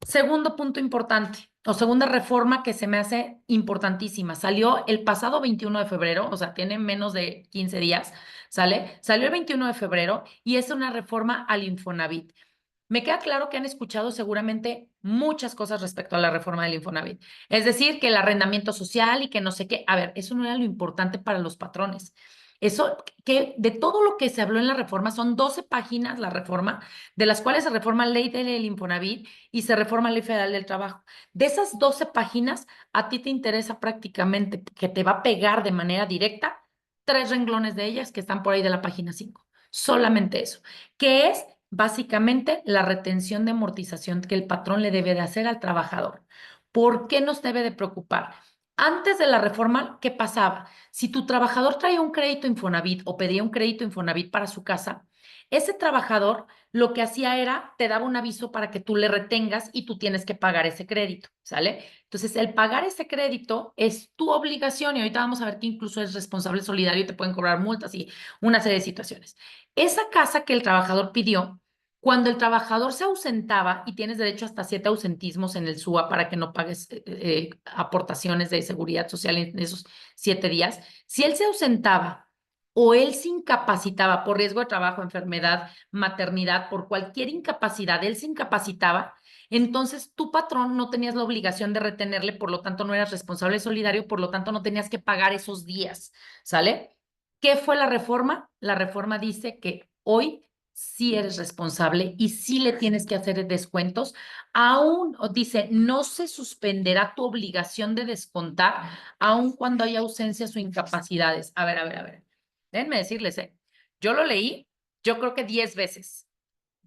Segundo punto importante, o segunda reforma que se me hace importantísima, salió el pasado 21 de febrero, o sea, tiene menos de 15 días, ¿sale? Salió el 21 de febrero y es una reforma al Infonavit. Me queda claro que han escuchado seguramente muchas cosas respecto a la reforma del Infonavit. Es decir, que el arrendamiento social y que no sé qué. A ver, eso no era lo importante para los patrones. Eso, que de todo lo que se habló en la reforma, son 12 páginas la reforma, de las cuales se reforma la ley del Infonavit y se reforma la ley federal del trabajo. De esas 12 páginas, a ti te interesa prácticamente que te va a pegar de manera directa 3 renglones de ellas que están por ahí de la página 5. Solamente eso, que es básicamente la retención de amortización que el patrón le debe de hacer al trabajador. ¿Por qué nos debe de preocupar? Antes de la reforma, ¿qué pasaba? Si tu trabajador traía un crédito Infonavit o pedía un crédito Infonavit para su casa, ese trabajador lo que hacía era, te daba un aviso para que tú le retengas y tú tienes que pagar ese crédito, ¿sale? Entonces, el pagar ese crédito es tu obligación y ahorita vamos a ver que incluso es responsable solidario y te pueden cobrar multas y una serie de situaciones. Esa casa que el trabajador pidió, cuando el trabajador se ausentaba, y tienes derecho hasta 7 ausentismos en el SUA para que no pagues aportaciones de seguridad social en esos 7 días, si él se ausentaba o él se incapacitaba por riesgo de trabajo, enfermedad, maternidad, por cualquier incapacidad, él se incapacitaba, entonces tu patrón no tenías la obligación de retenerle, por lo tanto no eras responsable solidario, por lo tanto no tenías que pagar esos días, ¿sale? ¿Qué fue la reforma? La reforma dice que hoy sí eres responsable y sí le tienes que hacer descuentos. Aún, dice, no se suspenderá tu obligación de descontar, aun cuando haya ausencias o incapacidades. A ver. Déjenme decirles, yo lo leí, yo creo que 10 veces.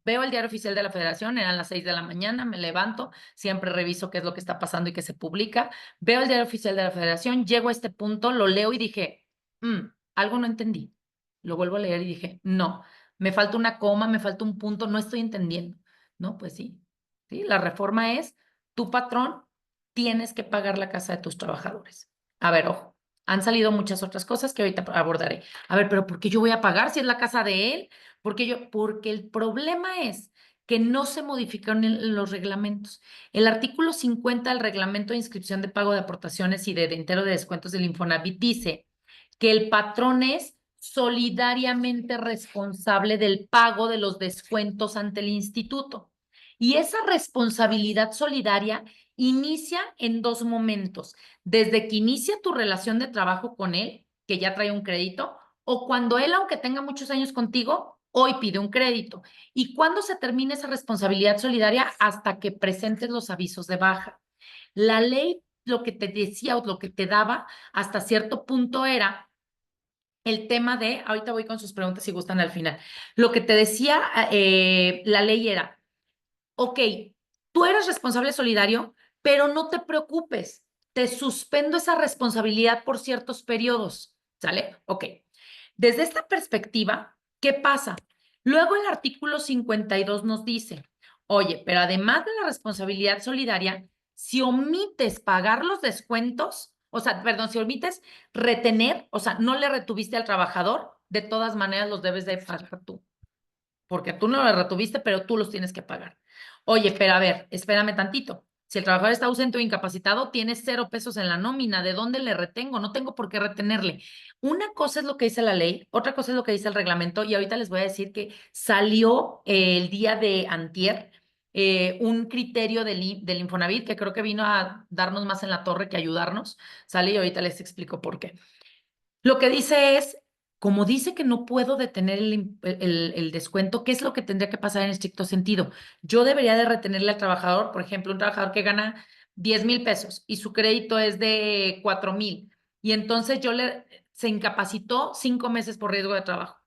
Veo el diario oficial de la Federación, eran las 6 de la mañana, me levanto, siempre reviso qué es lo que está pasando y qué se publica. Veo el diario oficial de la Federación, llego a este punto, lo leo y dije, algo no entendí. Lo vuelvo a leer y dije, no, me falta una coma, me falta un punto, no estoy entendiendo. No, pues sí, la reforma es, tu patrón tienes que pagar la casa de tus trabajadores. A ver, ojo, han salido muchas otras cosas que ahorita abordaré. A ver, pero ¿por qué yo voy a pagar si es la casa de él? Porque el problema es que no se modificaron los reglamentos. El artículo 50 del reglamento de inscripción de pago de aportaciones y de entero de descuentos del Infonavit dice que el patrón es solidariamente responsable del pago de los descuentos ante el instituto. Y esa responsabilidad solidaria inicia en 2 momentos. Desde que inicia tu relación de trabajo con él, que ya trae un crédito, o cuando él, aunque tenga muchos años contigo, hoy pide un crédito. ¿Y cuándo se termina esa responsabilidad solidaria? Hasta que presentes los avisos de baja. La ley lo que te decía o lo que te daba hasta cierto punto era el tema de, ahorita voy con sus preguntas si gustan al final, lo que te decía la ley era, ok, tú eres responsable solidario, pero no te preocupes, te suspendo esa responsabilidad por ciertos periodos, ¿sale? Ok. Desde esta perspectiva, ¿qué pasa? Luego el artículo 52 nos dice, oye, pero además de la responsabilidad solidaria, si omites pagar los descuentos, o sea, perdón, si omites retener, o sea, no le retuviste al trabajador, de todas maneras los debes de pagar tú, porque tú no los retuviste, pero tú los tienes que pagar. Oye, pero a ver, espérame tantito. Si el trabajador está ausente o incapacitado, tienes 0 pesos en la nómina. ¿De dónde le retengo? No tengo por qué retenerle. Una cosa es lo que dice la ley, otra cosa es lo que dice el reglamento, y ahorita les voy a decir que salió el día de antier un criterio del Infonavit que creo que vino a darnos más en la torre que ayudarnos, ¿sale? Y ahorita les explico por qué. Lo que dice es, como dice que no puedo detener el descuento, ¿qué es lo que tendría que pasar en estricto sentido? Yo debería de retenerle al trabajador, por ejemplo, un trabajador que gana 10,000 pesos y su crédito es de 4,000 y entonces se incapacitó 5 meses por riesgo de trabajo.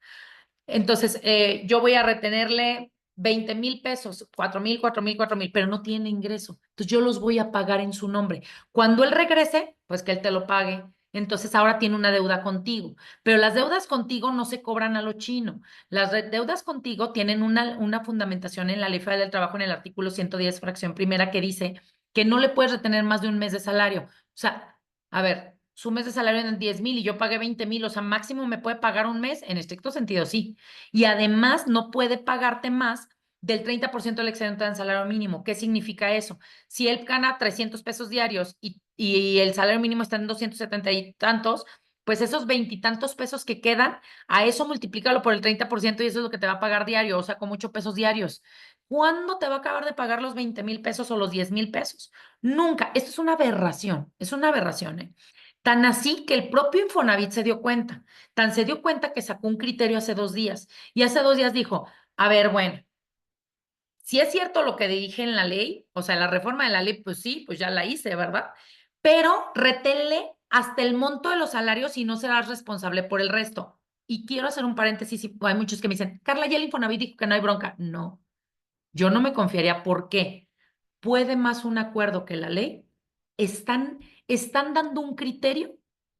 Entonces, yo voy a retenerle 20,000 pesos, 4,000, 4,000, 4,000, pero no tiene ingreso. Entonces, yo los voy a pagar en su nombre. Cuando él regrese, pues que él te lo pague. Entonces, ahora tiene una deuda contigo. Pero las deudas contigo no se cobran a lo chino. Las deudas contigo tienen una fundamentación en la Ley Federal del Trabajo, en el artículo 110, fracción primera, que dice que no le puedes retener más de un mes de salario. O sea, a ver, su mes de salario en 10,000 y yo pagué 20,000, o sea, máximo me puede pagar un mes, en estricto sentido, sí. Y además no puede pagarte más del 30% del excedente del salario mínimo. ¿Qué significa eso? Si él gana 300 pesos diarios y el salario mínimo está en 270 y tantos, pues esos 20 y tantos pesos que quedan, a eso multiplícalo por el 30% y eso es lo que te va a pagar diario, o sea, con 8 pesos diarios. ¿Cuándo te va a acabar de pagar los 20,000 pesos o los 10,000 pesos? Nunca. Esto es una aberración, ¿eh? Tan así que el propio Infonavit se dio cuenta. Tan se dio cuenta que sacó un criterio hace 2 días. Y hace 2 días dijo, a ver, bueno, si es cierto lo que dije en la ley, o sea, la reforma de la ley, pues sí, pues ya la hice, ¿verdad? Pero reténle hasta el monto de los salarios y no serás responsable por el resto. Y quiero hacer un paréntesis, y hay muchos que me dicen, Carla, ya el Infonavit dijo que no hay bronca. No, yo no me confiaría. ¿Por qué? Puede más un acuerdo que la ley. Están dando un criterio,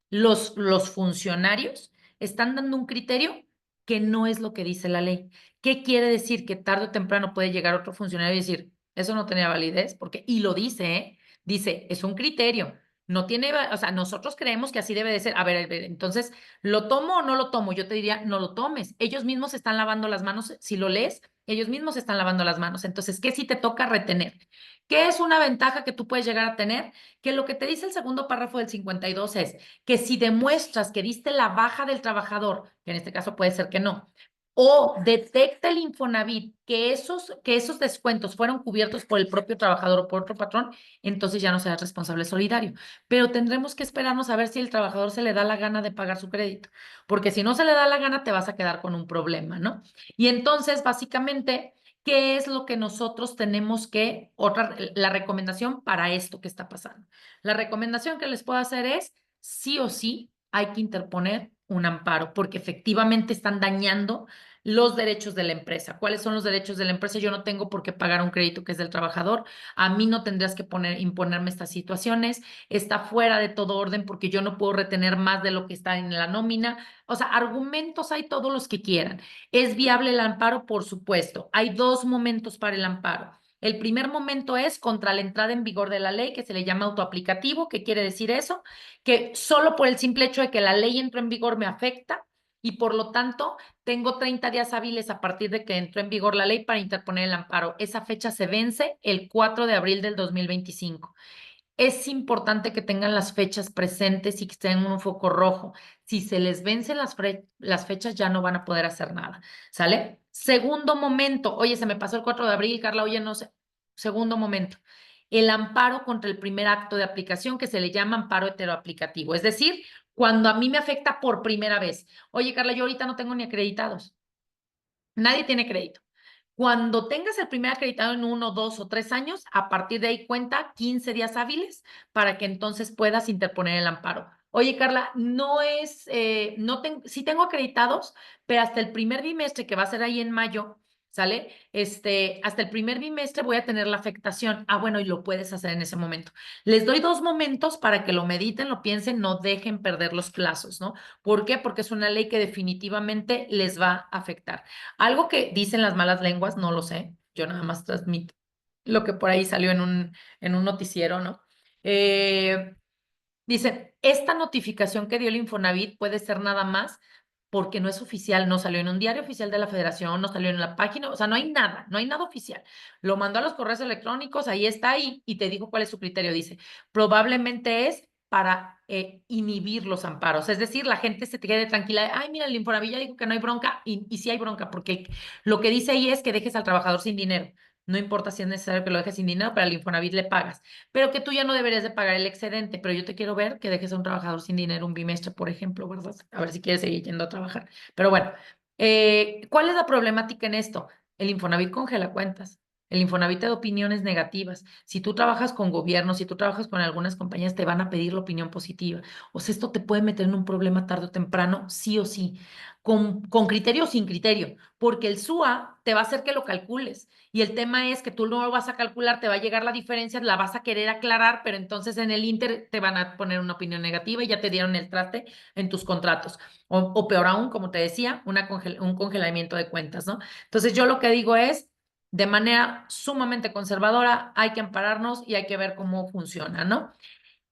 los funcionarios están dando un criterio que no es lo que dice la ley. ¿Qué quiere decir? Que tarde o temprano puede llegar otro funcionario y decir, eso no tenía validez, porque, y lo dice, ¿eh? Dice, es un criterio, no tiene, o sea, nosotros creemos que así debe de ser. A ver, entonces, ¿lo tomo o no lo tomo? Yo te diría, no lo tomes. Ellos mismos se están lavando las manos, si lo lees, ellos mismos se están lavando las manos. Entonces, ¿qué sí te toca retener? ¿Qué es una ventaja que tú puedes llegar a tener? Que lo que te dice el segundo párrafo del 52 es que si demuestras que diste la baja del trabajador, que en este caso puede ser que no, o detecta el Infonavit que esos descuentos fueron cubiertos por el propio trabajador o por otro patrón, entonces ya no serás responsable solidario. Pero tendremos que esperarnos a ver si el trabajador se le da la gana de pagar su crédito, porque si no se le da la gana, te vas a quedar con un problema, ¿no? Y entonces, básicamente, ¿qué es lo que nosotros tenemos la recomendación para esto que está pasando? La recomendación que les puedo hacer es, sí o sí, hay que interponer un amparo, porque efectivamente están dañando los derechos de la empresa. ¿Cuáles son los derechos de la empresa? Yo no tengo por qué pagar un crédito que es del trabajador. A mí no tendrías que imponerme estas situaciones. Está fuera de todo orden porque yo no puedo retener más de lo que está en la nómina. O sea, argumentos hay todos los que quieran. ¿Es viable el amparo? Por supuesto. Hay 2 momentos para el amparo. El primer momento es contra la entrada en vigor de la ley, que se le llama autoaplicativo. ¿Qué quiere decir eso? Que solo por el simple hecho de que la ley entró en vigor me afecta y por lo tanto tengo 30 días hábiles a partir de que entró en vigor la ley para interponer el amparo. Esa fecha se vence el 4 de abril del 2025. Es importante que tengan las fechas presentes y que estén en un foco rojo. Si se les vencen las fechas, ya no van a poder hacer nada, ¿sale? Segundo momento, oye, se me pasó el 4 de abril, Carla, oye, no sé. Segundo momento, el amparo contra el primer acto de aplicación, que se le llama amparo heteroaplicativo. Es decir, cuando a mí me afecta por primera vez. Oye, Carla, yo ahorita no tengo ni acreditados. Nadie tiene crédito. Cuando tengas el primer acreditado en 1, 2 o 3 años, a partir de ahí cuenta 15 días hábiles para que entonces puedas interponer el amparo. Oye, Carla, sí tengo acreditados, pero hasta el primer bimestre, que va a ser ahí en mayo, ¿sale? Hasta el primer bimestre voy a tener la afectación. Ah, bueno, y lo puedes hacer en ese momento. Les doy 2 momentos para que lo mediten, lo piensen, no dejen perder los plazos, ¿no? ¿Por qué? Porque es una ley que definitivamente les va a afectar. Algo que dicen las malas lenguas, no lo sé, yo nada más transmito lo que por ahí salió en un noticiero, ¿no? Dicen, esta notificación que dio el Infonavit puede ser nada más porque no es oficial, no salió en un diario oficial de la Federación, no salió en la página, o sea, no hay nada oficial. Lo mandó a los correos electrónicos, ahí está ahí, y te dijo cuál es su criterio. Dice, probablemente es para inhibir los amparos, es decir, la gente se te quede tranquila, ay, mira, el Infonavit ya dijo que no hay bronca, y sí hay bronca, porque lo que dice ahí es que dejes al trabajador sin dinero. no importa si es necesario que lo dejes sin dinero, pero al Infonavit le pagas, pero que tú ya no deberías de pagar el excedente, pero yo te quiero ver que dejes a un trabajador sin dinero un bimestre, por ejemplo, ¿verdad? A ver si quieres seguir yendo a trabajar. Pero bueno, ¿cuál es la problemática en esto? El Infonavit congela cuentas. El Infonavit te da opiniones negativas. Si tú trabajas con gobiernos, si tú trabajas con algunas compañías, te van a pedir la opinión positiva. O sea, esto te puede meter en un problema tarde o temprano, sí o sí, con criterio o sin criterio, porque el SUA te va a hacer que lo calcules. Y el tema es que tú no lo vas a calcular, te va a llegar la diferencia, la vas a querer aclarar, pero entonces en el Inter te van a poner una opinión negativa y ya te dieron el traste en tus contratos. O peor aún, como te decía, un congelamiento de cuentas, ¿no? Entonces yo lo que digo es, de manera sumamente conservadora, hay que ampararnos y hay que ver cómo funciona, ¿no?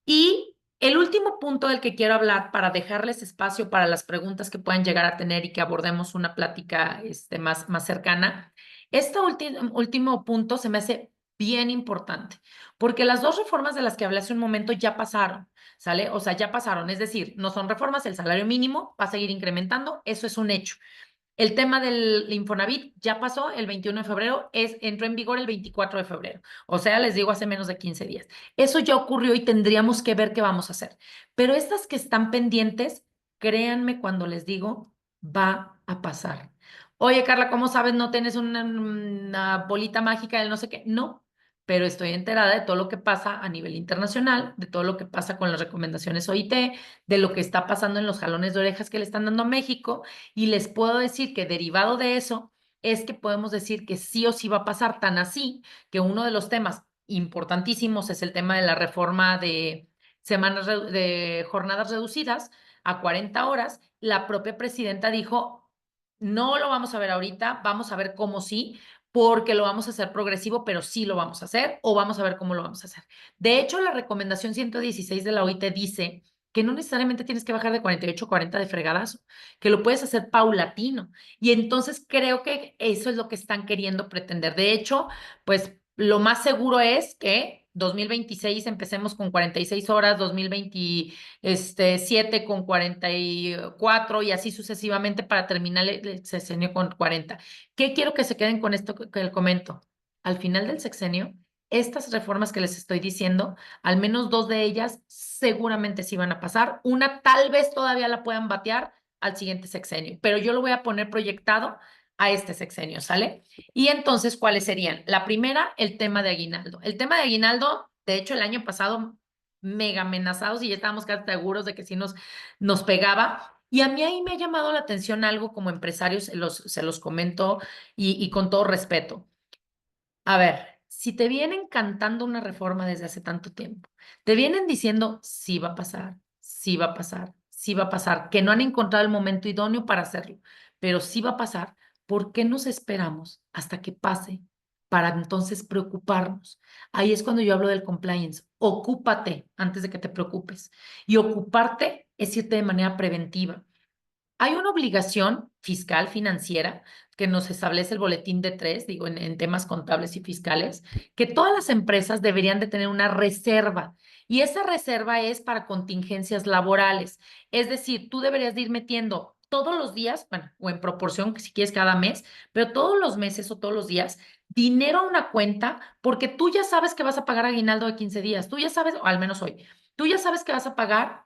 Y el último punto del que quiero hablar para dejarles espacio para las preguntas que puedan llegar a tener y que abordemos una plática más cercana, este último punto se me hace bien importante, porque las dos reformas de las que hablé hace un momento ya pasaron, ¿sale? O sea, ya pasaron, es decir, no son reformas, el salario mínimo va a seguir incrementando, eso es un hecho. El tema del Infonavit ya pasó el 21 de febrero, entró en vigor el 24 de febrero. O sea, les digo, hace menos de 15 días. Eso ya ocurrió y tendríamos que ver qué vamos a hacer. Pero estas que están pendientes, créanme cuando les digo, va a pasar. Oye, Carla, ¿cómo sabes? ¿No tienes una bolita mágica del no sé qué? No, pero estoy enterada de todo lo que pasa a nivel internacional, de todo lo que pasa con las recomendaciones OIT, de lo que está pasando en los jalones de orejas que le están dando a México. Y les puedo decir que derivado de eso es que podemos decir que sí o sí va a pasar, tan así que uno de los temas importantísimos es el tema de la reforma de de jornadas reducidas a 40 horas. La propia presidenta dijo, no lo vamos a ver ahorita, vamos a ver cómo sí, porque lo vamos a hacer progresivo, pero sí lo vamos a hacer o vamos a ver cómo lo vamos a hacer. De hecho, la recomendación 116 de la OIT dice que no necesariamente tienes que bajar de 48 a 40 de fregadazo, que lo puedes hacer paulatino. Y entonces creo que eso es lo que están queriendo pretender. De hecho, pues lo más seguro es que 2026 empecemos con 46 horas, 2027 con 44 y así sucesivamente para terminar el sexenio con 40. ¿Qué quiero que se queden con esto que les comento? Al final del sexenio, estas reformas que les estoy diciendo, al menos dos de ellas seguramente sí van a pasar. Una tal vez todavía la puedan batear al siguiente sexenio, pero yo lo voy a poner proyectado a este sexenio, ¿sale? Y entonces, ¿cuáles serían? La primera, el tema de aguinaldo. El tema de aguinaldo, de hecho, el año pasado, mega amenazados y ya estábamos casi seguros de que sí nos pegaba. Y a mí ahí me ha llamado la atención algo como empresarios, se los comento y con todo respeto. A ver, si te vienen cantando una reforma desde hace tanto tiempo, te vienen diciendo, sí va a pasar, sí va a pasar, sí va a pasar, que no han encontrado el momento idóneo para hacerlo, pero sí va a pasar, ¿por qué nos esperamos hasta que pase para entonces preocuparnos? Ahí es cuando yo hablo del compliance. Ocúpate antes de que te preocupes. Y ocuparte es irte de manera preventiva. Hay una obligación fiscal financiera que nos establece el boletín de tres, digo, en temas contables y fiscales, que todas las empresas deberían de tener una reserva y esa reserva es para contingencias laborales. Es decir, tú deberías de ir metiendo todos los días, bueno, o en proporción, si quieres cada mes, pero todos los meses o todos los días, dinero a una cuenta porque tú ya sabes que vas a pagar aguinaldo de 15 días, tú ya sabes, o al menos hoy, tú ya sabes que vas a pagar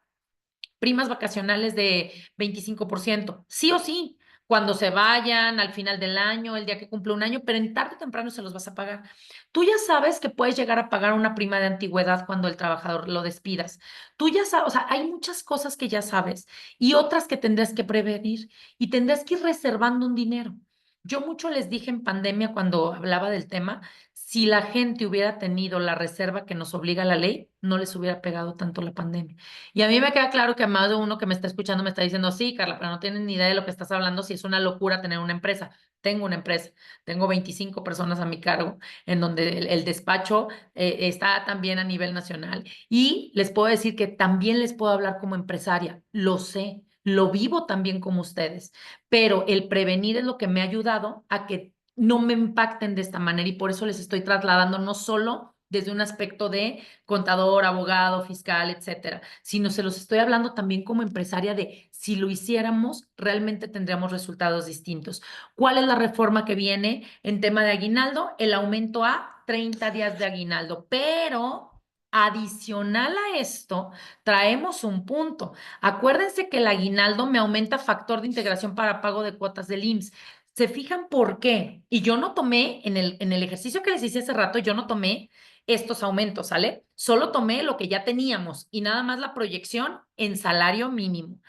primas vacacionales de 25%, sí o sí, cuando se vayan al final del año, el día que cumple un año, pero en tarde o temprano se los vas a pagar. Tú ya sabes que puedes llegar a pagar una prima de antigüedad cuando el trabajador lo despidas. Tú ya sabes, o sea, hay muchas cosas que ya sabes y otras que tendrás que prevenir y tendrás que ir reservando un dinero. Yo mucho les dije en pandemia cuando hablaba del tema, si la gente hubiera tenido la reserva que nos obliga la ley, no les hubiera pegado tanto la pandemia. Y a mí me queda claro que más de uno que me está escuchando me está diciendo, sí, Carla, pero no tienen ni idea de lo que estás hablando, si es una locura tener una empresa. Tengo una empresa, tengo 25 personas a mi cargo, en donde el despacho está también a nivel nacional. Y les puedo decir que también les puedo hablar como empresaria, lo sé, lo vivo también como ustedes, pero el prevenir es lo que me ha ayudado a que no me impacten de esta manera y por eso les estoy trasladando no solo desde un aspecto de contador, abogado, fiscal, etcétera, sino se los estoy hablando también como empresaria de si lo hiciéramos, realmente tendríamos resultados distintos. ¿Cuál es la reforma que viene en tema de aguinaldo? El aumento a 30 días de aguinaldo, pero adicional a esto, traemos un punto. Acuérdense que el aguinaldo me aumenta factor de integración para pago de cuotas del IMSS. ¿Se fijan por qué? Y yo no tomé, en el ejercicio que les hice hace rato, yo no tomé estos aumentos, ¿sale? Solo tomé lo que ya teníamos y nada más la proyección en salario mínimo.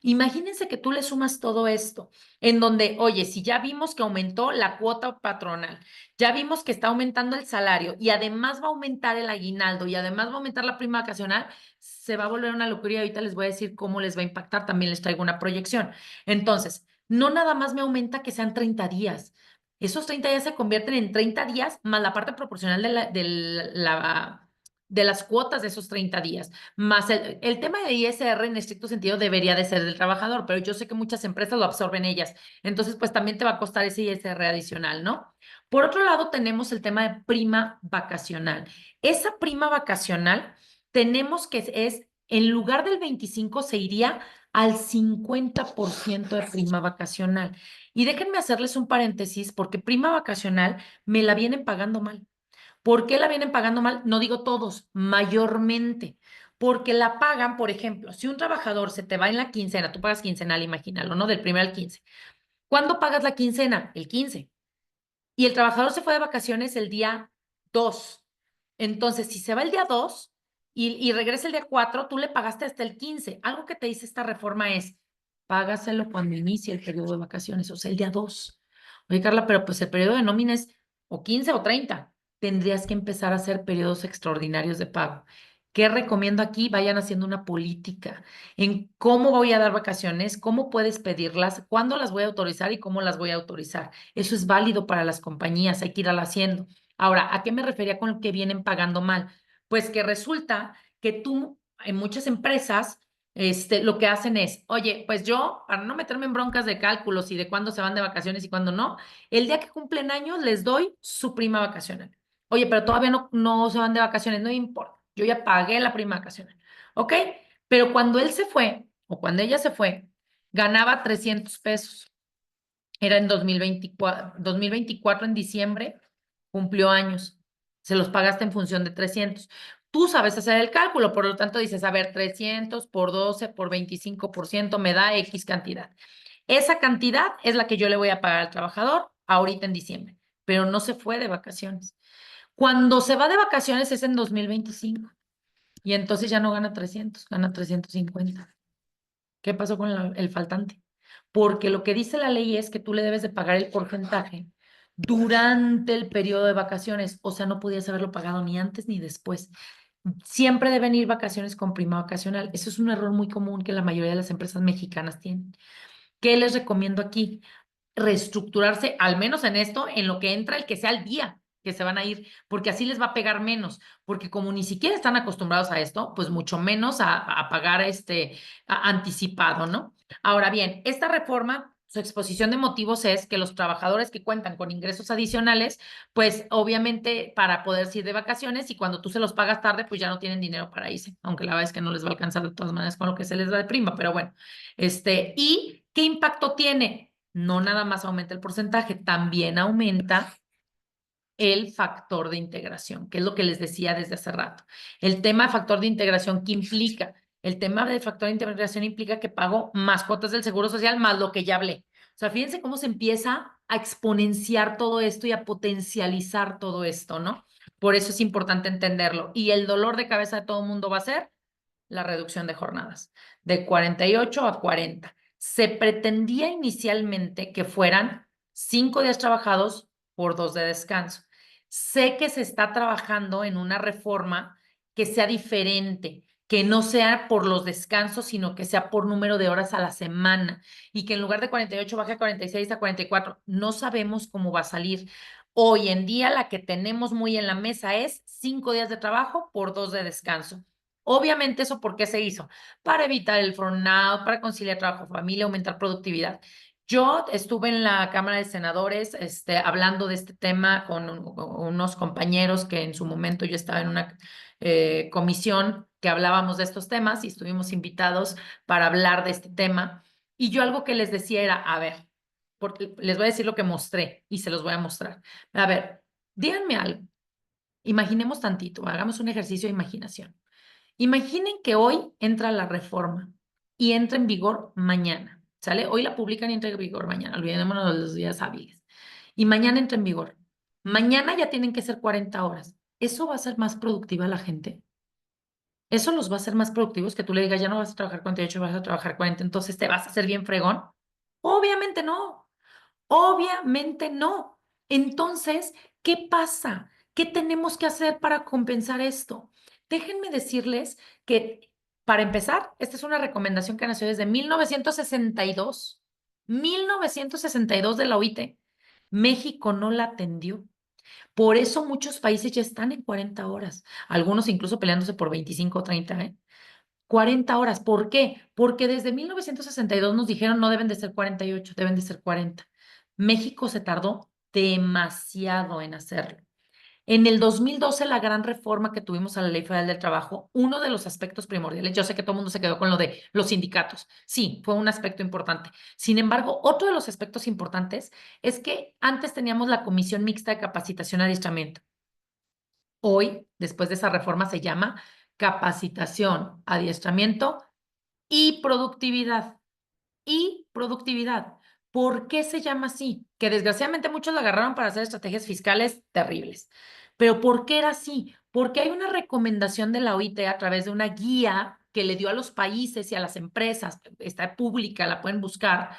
Imagínense que tú le sumas todo esto, en donde, oye, si ya vimos que aumentó la cuota patronal, ya vimos que está aumentando el salario y además va a aumentar el aguinaldo y además va a aumentar la prima vacacional, se va a volver una locura y ahorita les voy a decir cómo les va a impactar, también les traigo una proyección. Entonces, no nada más me aumenta que sean 30 días. Esos 30 días se convierten en 30 días más la parte proporcional de las cuotas de esos 30 días, más el tema de ISR en estricto sentido debería de ser del trabajador, pero yo sé que muchas empresas lo absorben ellas, entonces pues también te va a costar ese ISR adicional, ¿no? Por otro lado, tenemos el tema de prima vacacional. Esa prima vacacional tenemos que en lugar del 25 se iría al 50% de prima vacacional. Y déjenme hacerles un paréntesis porque prima vacacional me la vienen pagando mal. ¿Por qué la vienen pagando mal? No digo todos, mayormente. Porque la pagan, por ejemplo, si un trabajador se te va en la quincena, tú pagas quincenal, imagínalo, ¿no? Del 1 al 15. ¿Cuándo pagas la quincena? El 15. Y el trabajador se fue de vacaciones el día 2. Entonces, si se va el día 2 y regresa el día 4, tú le pagaste hasta el 15. Algo que te dice esta reforma es, págaselo cuando inicie el periodo de vacaciones, o sea, el día 2. Oye, Carla, pero pues el periodo de nómina es o 15 o 30. Tendrías que empezar a hacer periodos extraordinarios de pago. ¿Qué recomiendo aquí? Vayan haciendo una política en cómo voy a dar vacaciones, cómo puedes pedirlas, cuándo las voy a autorizar y cómo las voy a autorizar. Eso es válido para las compañías, hay que irlo haciendo. Ahora, ¿a qué me refería con que vienen pagando mal? Pues que resulta que tú, en muchas empresas, lo que hacen es, oye, pues yo, para no meterme en broncas de cálculos y de cuándo se van de vacaciones y cuándo no, el día que cumplen años les doy su prima vacacional. Oye, pero todavía no se van de vacaciones, no importa, yo ya pagué la prima vacacional, ¿ok? Pero cuando él se fue, o cuando ella se fue, ganaba 300 pesos. Era en 2024 en diciembre, cumplió años. Se los pagaste en función de 300. Tú sabes hacer el cálculo, por lo tanto dices, a ver, 300 por 12 por 25% me da X cantidad. Esa cantidad es la que yo le voy a pagar al trabajador ahorita en diciembre, pero no se fue de vacaciones. Cuando se va de vacaciones es en 2025 y entonces ya no gana 300, gana 350. ¿Qué pasó con el faltante? Porque lo que dice la ley es que tú le debes de pagar el porcentaje durante el periodo de vacaciones, o sea, no podías haberlo pagado ni antes ni después. Siempre deben ir vacaciones con prima vacacional. Eso es un error muy común que la mayoría de las empresas mexicanas tienen. ¿Qué les recomiendo aquí? Reestructurarse, al menos en esto, en lo que entra el que sea el día que se van a ir, porque así les va a pegar menos, porque como ni siquiera están acostumbrados a esto, pues mucho menos a pagar anticipado, ¿no? Ahora bien, esta reforma, su exposición de motivos es que los trabajadores que cuentan con ingresos adicionales, pues obviamente para poderse ir de vacaciones y cuando tú se los pagas tarde, pues ya no tienen dinero para irse, aunque la verdad es que no les va a alcanzar de todas maneras con lo que se les da de prima, pero bueno, ¿y qué impacto tiene? No nada más aumenta el porcentaje, también aumenta el factor de integración, que es lo que les decía desde hace rato. El tema de factor de integración, ¿qué implica? El tema del factor de integración implica que pago más cuotas del Seguro Social, más lo que ya hablé. O sea, fíjense cómo se empieza a exponenciar todo esto y a potencializar todo esto, ¿no? Por eso es importante entenderlo. Y el dolor de cabeza de todo el mundo va a ser la reducción de jornadas, de 48 a 40. Se pretendía inicialmente que fueran 5 días trabajados por 2 de descanso. Sé que se está trabajando en una reforma que sea diferente, que no sea por los descansos, sino que sea por número de horas a la semana y que en lugar de 48 baje a 46 a 44. No sabemos cómo va a salir. Hoy en día la que tenemos muy en la mesa es 5 días de trabajo por 2 de descanso. Obviamente, ¿eso por qué se hizo? Para evitar el burnout, para conciliar trabajo, familia, aumentar productividad. Yo estuve en la Cámara de Senadores hablando de este tema con unos compañeros que en su momento yo estaba en una comisión que hablábamos de estos temas y estuvimos invitados para hablar de este tema. Y yo algo que les decía era, a ver, porque les voy a decir lo que mostré y se los voy a mostrar. A ver, díganme algo. Imaginemos tantito, hagamos un ejercicio de imaginación. Imaginen que hoy entra la reforma y entra en vigor mañana, ¿sale? Hoy la publican y entra en vigor mañana, olvidémonos de los días hábiles. Y mañana entra en vigor. Mañana ya tienen que ser 40 horas. ¿Eso va a ser más productiva a la gente? ¿Eso los va a hacer más productivos que tú le digas, ya no vas a trabajar 48, vas a trabajar 40, entonces te vas a hacer bien fregón? Obviamente no. Obviamente no. Entonces, ¿qué pasa? ¿Qué tenemos que hacer para compensar esto? Déjenme decirles que, para empezar, esta es una recomendación que nació desde 1962. 1962 de la OIT. México no la atendió. Por eso muchos países ya están en 40 horas. Algunos incluso peleándose por 25 o 30, ¿eh? 40 horas. ¿Por qué? Porque desde 1962 nos dijeron no deben de ser 48, deben de ser 40. México se tardó demasiado en hacerlo. En el 2012, la gran reforma que tuvimos a la Ley Federal del Trabajo, uno de los aspectos primordiales, yo sé que todo el mundo se quedó con lo de los sindicatos. Sí, fue un aspecto importante. Sin embargo, otro de los aspectos importantes es que antes teníamos la Comisión Mixta de Capacitación y Adiestramiento. Hoy, después de esa reforma, se llama Capacitación, Adiestramiento y Productividad. Y productividad. ¿Por qué se llama así? Que desgraciadamente muchos lo agarraron para hacer estrategias fiscales terribles. Pero ¿por qué era así? Porque hay una recomendación de la OIT a través de una guía que le dio a los países y a las empresas, está pública, la pueden buscar,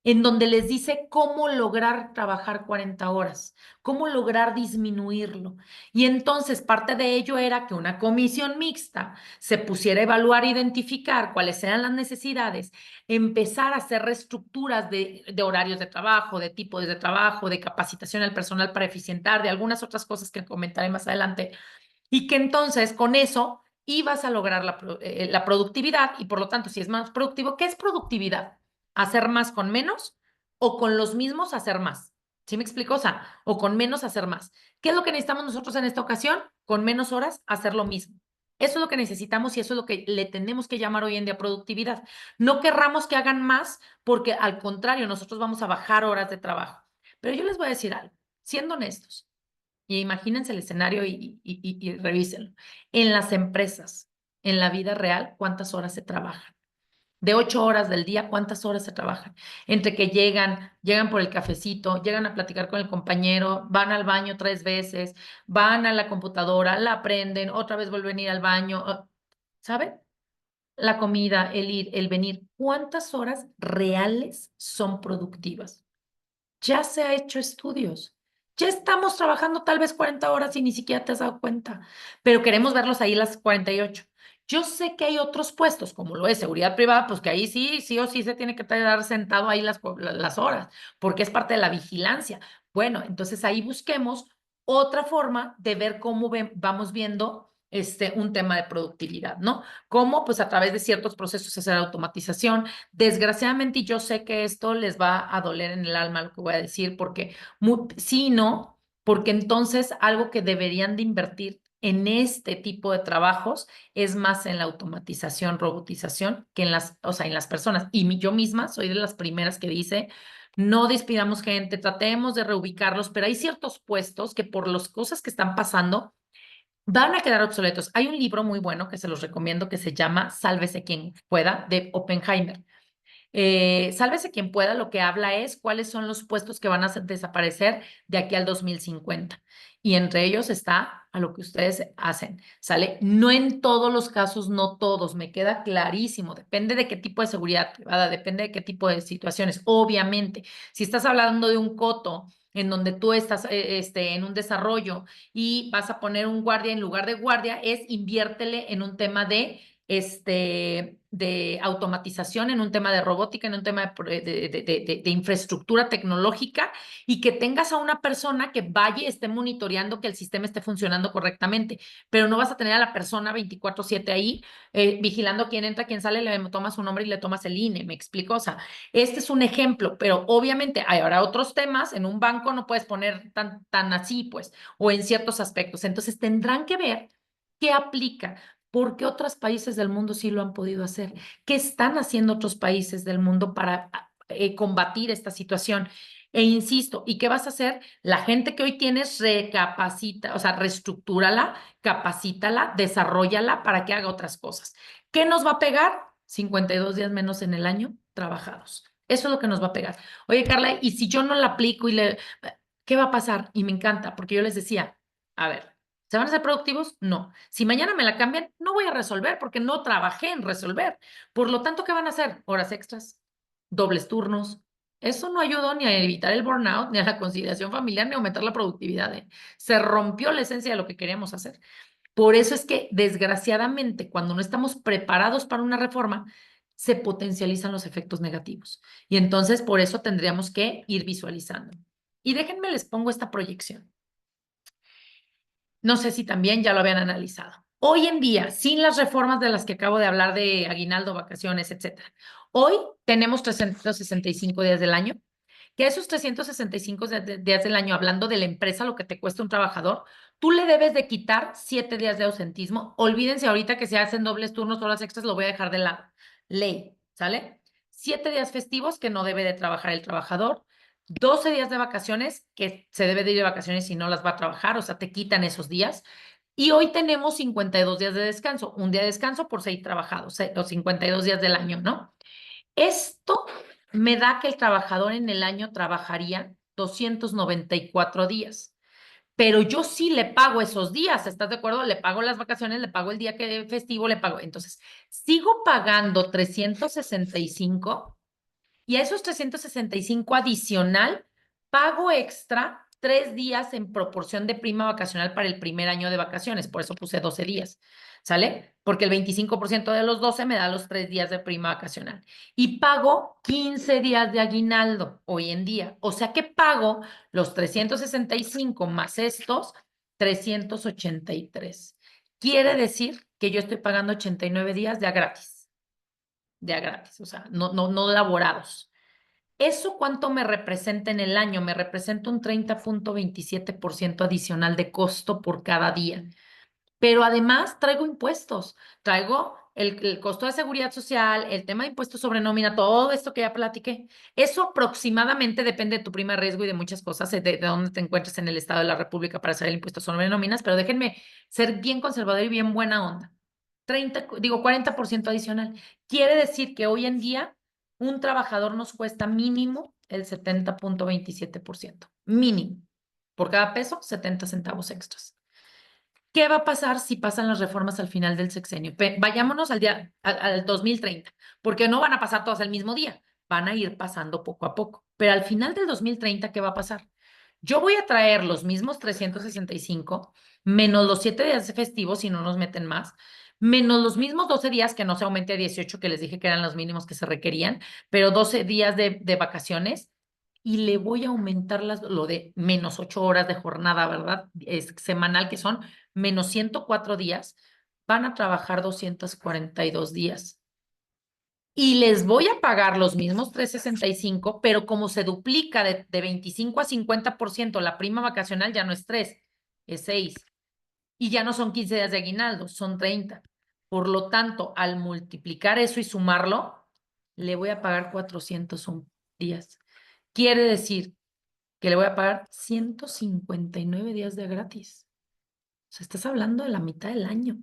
en donde les dice cómo lograr trabajar 40 horas, cómo lograr disminuirlo. Y entonces parte de ello era que una comisión mixta se pusiera a evaluar e identificar cuáles eran las necesidades, empezar a hacer reestructuras de horarios de trabajo, de tipos de trabajo, de capacitación al personal para eficientar, de algunas otras cosas que comentaré más adelante, y que entonces con eso ibas a lograr la productividad y por lo tanto, si es más productivo, ¿qué es productividad? ¿Hacer más con menos o con los mismos hacer más? ¿Sí me explico? O sea, o con menos hacer más. ¿Qué es lo que necesitamos nosotros en esta ocasión? Con menos horas hacer lo mismo. Eso es lo que necesitamos y eso es lo que le tenemos que llamar hoy en día productividad. No querramos que hagan más porque al contrario, nosotros vamos a bajar horas de trabajo. Pero yo les voy a decir algo, siendo honestos, y imagínense el escenario y revísenlo. En las empresas, en la vida real, ¿cuántas horas se trabajan? De 8 horas del día, ¿cuántas horas se trabajan? Entre que llegan por el cafecito, llegan a platicar con el compañero, van al baño 3 veces, van a la computadora, la prenden, otra vez vuelven a ir al baño, ¿saben? La comida, el ir, el venir. ¿Cuántas horas reales son productivas? Ya se ha hecho estudios. Ya estamos trabajando tal vez 40 horas y ni siquiera te has dado cuenta, pero queremos verlos ahí las 48. Yo sé que hay otros puestos, como lo es seguridad privada, pues que ahí sí, sí o sí se tiene que quedar sentado ahí las horas, porque es parte de la vigilancia. Bueno, entonces ahí busquemos otra forma de ver cómo vamos viendo un tema de productividad, ¿no? Cómo, pues a través de ciertos procesos hacer automatización. Desgraciadamente, y yo sé que esto les va a doler en el alma lo que voy a decir, porque sí, no, porque entonces algo que deberían de invertir en este tipo de trabajos es más en la automatización, robotización, que en o sea, en las personas. Y yo misma soy de las primeras que dice, no despidamos gente, tratemos de reubicarlos, pero hay ciertos puestos que por las cosas que están pasando van a quedar obsoletos. Hay un libro muy bueno que se los recomiendo que se llama Sálvese quien pueda, de Oppenheimer. Sálvese quien pueda, lo que habla es cuáles son los puestos que van a desaparecer de aquí al 2050. Y entre ellos está a lo que ustedes hacen, ¿sale? No en todos los casos, no todos, me queda clarísimo. Depende de qué tipo de seguridad privada, depende de qué tipo de situaciones. Obviamente, si estás hablando de un coto en donde tú estás en un desarrollo y vas a poner un guardia en lugar de guardia, inviértele en un tema de de automatización, en un tema de robótica, en un tema de infraestructura tecnológica, y que tengas a una persona que vaya y esté monitoreando que el sistema esté funcionando correctamente, pero no vas a tener a la persona 24/7 ahí vigilando quién entra, quién sale, le tomas su nombre y le tomas el INE, ¿me explico? O sea, este es un ejemplo, pero obviamente habrá otros temas. En un banco no puedes poner tan así, pues, o en ciertos aspectos. Entonces tendrán que ver qué aplica. ¿Por qué otros países del mundo sí lo han podido hacer? ¿Qué están haciendo otros países del mundo para combatir esta situación? E insisto, ¿y qué vas a hacer? La gente que hoy tienes, recapacita, o sea, reestructúrala, capacítala, desarróllala para que haga otras cosas. ¿Qué nos va a pegar? 52 días menos en el año trabajados. Eso es lo que nos va a pegar. Oye, Carla, ¿y si yo no la aplico qué va a pasar? Y me encanta, porque yo les decía, a ver, ¿se van a ser productivos? No. Si mañana me la cambian, no voy a resolver porque no trabajé en resolver. Por lo tanto, ¿qué van a hacer? Horas extras, dobles turnos. Eso no ayudó ni a evitar el burnout, ni a la conciliación familiar, ni a aumentar la productividad. Se rompió la esencia de lo que queríamos hacer. Por eso es que, desgraciadamente, cuando no estamos preparados para una reforma, se potencializan los efectos negativos. Y entonces, por eso tendríamos que ir visualizando. Y déjenme les pongo esta proyección. No sé si también ya lo habían analizado. Hoy en día, sin las reformas de las que acabo de hablar de aguinaldo, vacaciones, etcétera, hoy tenemos 365 días del año, que esos 365 días del año, hablando de la empresa, lo que te cuesta un trabajador, tú le debes de quitar 7 días de ausentismo. Olvídense ahorita que se hacen dobles turnos, horas extras, lo voy a dejar de la ley, ¿sale? 7 días festivos que no debe de trabajar el trabajador. 12 días de vacaciones, que se debe de ir de vacaciones y no las va a trabajar, o sea, te quitan esos días. Y hoy tenemos 52 días de descanso, un día de descanso por 6 trabajados, los 52 días del año, ¿no? Esto me da que el trabajador en el año trabajaría 294 días. Pero yo sí le pago esos días, ¿estás de acuerdo? Le pago las vacaciones, le pago el día que festivo, le pago. Entonces, sigo pagando 365 y a esos 365 adicional, pago extra 3 días en proporción de prima vacacional para el primer año de vacaciones. Por eso puse 12 días, ¿sale? Porque el 25% de los 12 me da los 3 días de prima vacacional. Y pago 15 días de aguinaldo hoy en día. O sea que pago los 365 más estos 383. Quiere decir que yo estoy pagando 89 días de a gratis. De a gratis, o sea, no laborados. ¿Eso cuánto me representa en el año? Me representa un 30.27% adicional de costo por cada día. Pero además traigo impuestos, traigo el costo de seguridad social, el tema de impuestos sobre nómina, todo esto que ya platiqué. Eso aproximadamente depende de tu prima de riesgo y de muchas cosas, de dónde te encuentres en el Estado de la República para hacer el impuesto sobre nóminas, pero déjenme ser bien conservador y bien buena onda. 40% adicional. Quiere decir que hoy en día un trabajador nos cuesta mínimo el 70.27%. Mínimo. Por cada peso, 70 centavos extras. ¿Qué va a pasar si pasan las reformas al final del sexenio? Vayámonos al 2030, porque no van a pasar todas el mismo día, van a ir pasando poco a poco. Pero al final del 2030, ¿qué va a pasar? Yo voy a traer los mismos 365, menos los 7 días de festivos, si no nos meten más, menos los mismos 12 días, que no se aumente a 18, que les dije que eran los mínimos que se requerían, pero 12 días de vacaciones, y le voy a aumentar lo de menos 8 horas de jornada, ¿verdad? Es semanal, que son menos 104 días, van a trabajar 242 días. Y les voy a pagar los mismos 365, pero como se duplica de 25 a 50%, la prima vacacional ya no es 3, es 6. Y ya no son 15 días de aguinaldo, son 30. Por lo tanto, al multiplicar eso y sumarlo, le voy a pagar 401 días. Quiere decir que le voy a pagar 159 días de gratis. O sea, estás hablando de la mitad del año.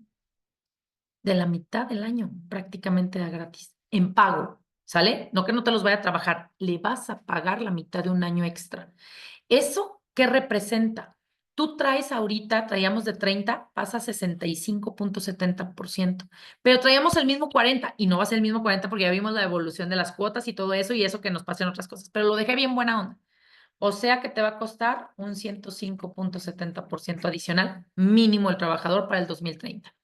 De la mitad del año, prácticamente de gratis. En pago, ¿sale? No que no te los vaya a trabajar. Le vas a pagar la mitad de un año extra. ¿Eso qué representa? Tú traíamos de 30, pasa a 65.70%, pero traíamos el mismo 40 y no va a ser el mismo 40 porque ya vimos la evolución de las cuotas y todo eso y eso que nos pasen otras cosas, pero lo dejé bien buena onda. O sea que te va a costar un 105.70% adicional mínimo el trabajador para el 2030.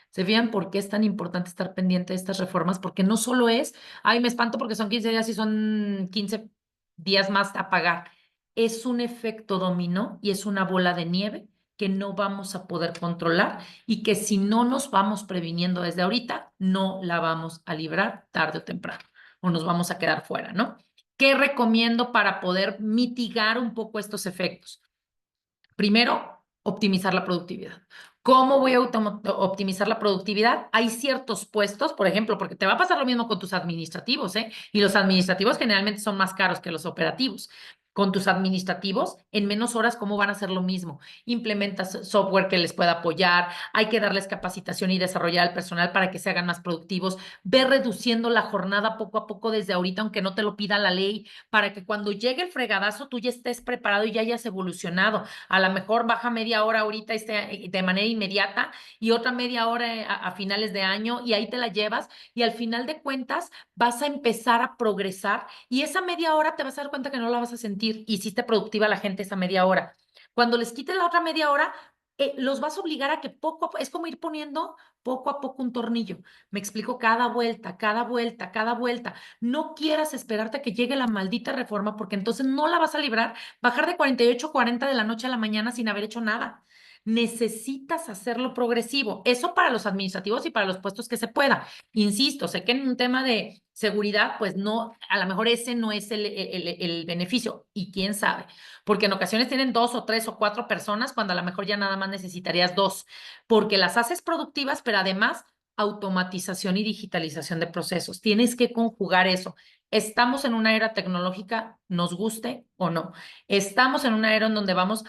¿Se fijan por qué es tan importante estar pendiente de estas reformas? Porque no solo es, ay, me espanto porque son 15 días y son 15 días más a pagar. Es un efecto dominó y es una bola de nieve que no vamos a poder controlar y que si no nos vamos previniendo desde ahorita, no la vamos a librar tarde o temprano o nos vamos a quedar fuera, ¿no? ¿Qué recomiendo para poder mitigar un poco estos efectos? Primero, optimizar la productividad. ¿Cómo voy a optimizar la productividad? Hay ciertos puestos, por ejemplo, porque te va a pasar lo mismo con tus administrativos, ¿eh? Y los administrativos generalmente son más caros que los operativos. Con tus administrativos, en menos horas, ¿cómo van a hacer lo mismo? Implementas software que les pueda apoyar, hay que darles capacitación y desarrollar al personal para que se hagan más productivos, ve reduciendo la jornada poco a poco desde ahorita, aunque no te lo pida la ley, para que cuando llegue el fregadazo tú ya estés preparado y ya hayas evolucionado. A lo mejor baja media hora ahorita de manera inmediata y otra media hora a finales de año y ahí te la llevas y al final de cuentas vas a empezar a progresar y esa media hora te vas a dar cuenta que no la vas a sentir. Hiciste productiva a la gente esa media hora. Cuando les quites la otra media hora, los vas a obligar a que poco a poco, es como ir poniendo poco a poco un tornillo. Me explico, cada vuelta, cada vuelta, cada vuelta. No quieras esperarte a que llegue la maldita reforma porque entonces no la vas a librar. Bajar de 48 a 40 de la noche a la mañana sin haber hecho nada. Necesitas hacerlo progresivo. Eso para los administrativos y para los puestos que se pueda. Insisto, sé que en un tema de seguridad, pues no, a lo mejor ese no es el beneficio. Y quién sabe, porque en ocasiones tienen 2 o 3 o 4 personas cuando a lo mejor ya nada más necesitarías 2, porque las haces productivas, pero además automatización y digitalización de procesos. Tienes que conjugar eso. Estamos en una era tecnológica, nos guste o no. Estamos en una era en donde vamos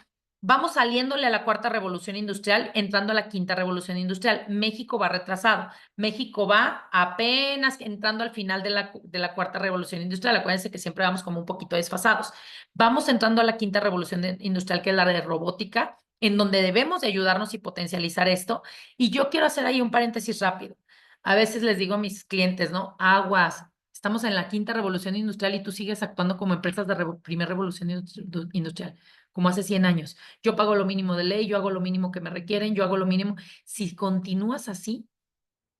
saliéndole a la cuarta revolución industrial, entrando a la quinta revolución industrial. México va retrasado. México va apenas entrando al final de la cuarta revolución industrial. Acuérdense que siempre vamos como un poquito desfasados. Vamos entrando a la quinta revolución industrial, que es la de robótica, en donde debemos de ayudarnos y potencializar esto. Y yo quiero hacer ahí un paréntesis rápido. A veces les digo a mis clientes, ¿no? Aguas, estamos en la quinta revolución industrial y tú sigues actuando como empresas de primera revolución industrial, como hace 100 años. Yo pago lo mínimo de ley, yo hago lo mínimo que me requieren, yo hago lo mínimo. Si continúas así,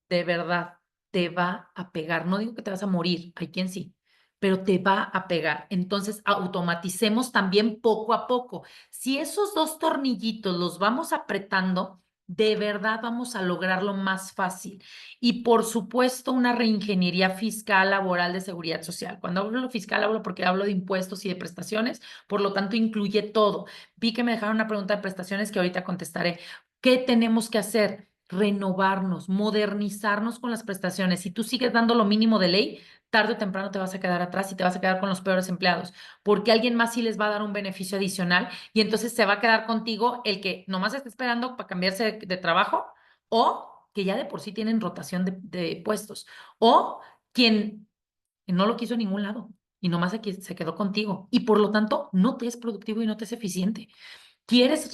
de verdad, te va a pegar. No digo que te vas a morir, hay quien sí, pero te va a pegar. Entonces, automaticemos también poco a poco. Si esos 2 tornillitos los vamos apretando, de verdad vamos a lograrlo más fácil. Y por supuesto, una reingeniería fiscal, laboral, de seguridad social. Cuando hablo de fiscal, hablo porque hablo de impuestos y de prestaciones, por lo tanto, incluye todo. Vi que me dejaron una pregunta de prestaciones que ahorita contestaré. ¿Qué tenemos que hacer? Renovarnos, modernizarnos con las prestaciones. Si tú sigues dando lo mínimo de ley, tarde o temprano te vas a quedar atrás y te vas a quedar con los peores empleados, porque alguien más sí les va a dar un beneficio adicional y entonces se va a quedar contigo el que nomás está esperando para cambiarse de trabajo o que ya de por sí tienen rotación de puestos o quien no lo quiso en ningún lado y nomás aquí se quedó contigo y por lo tanto no te es productivo y no te es eficiente. ¿Quieres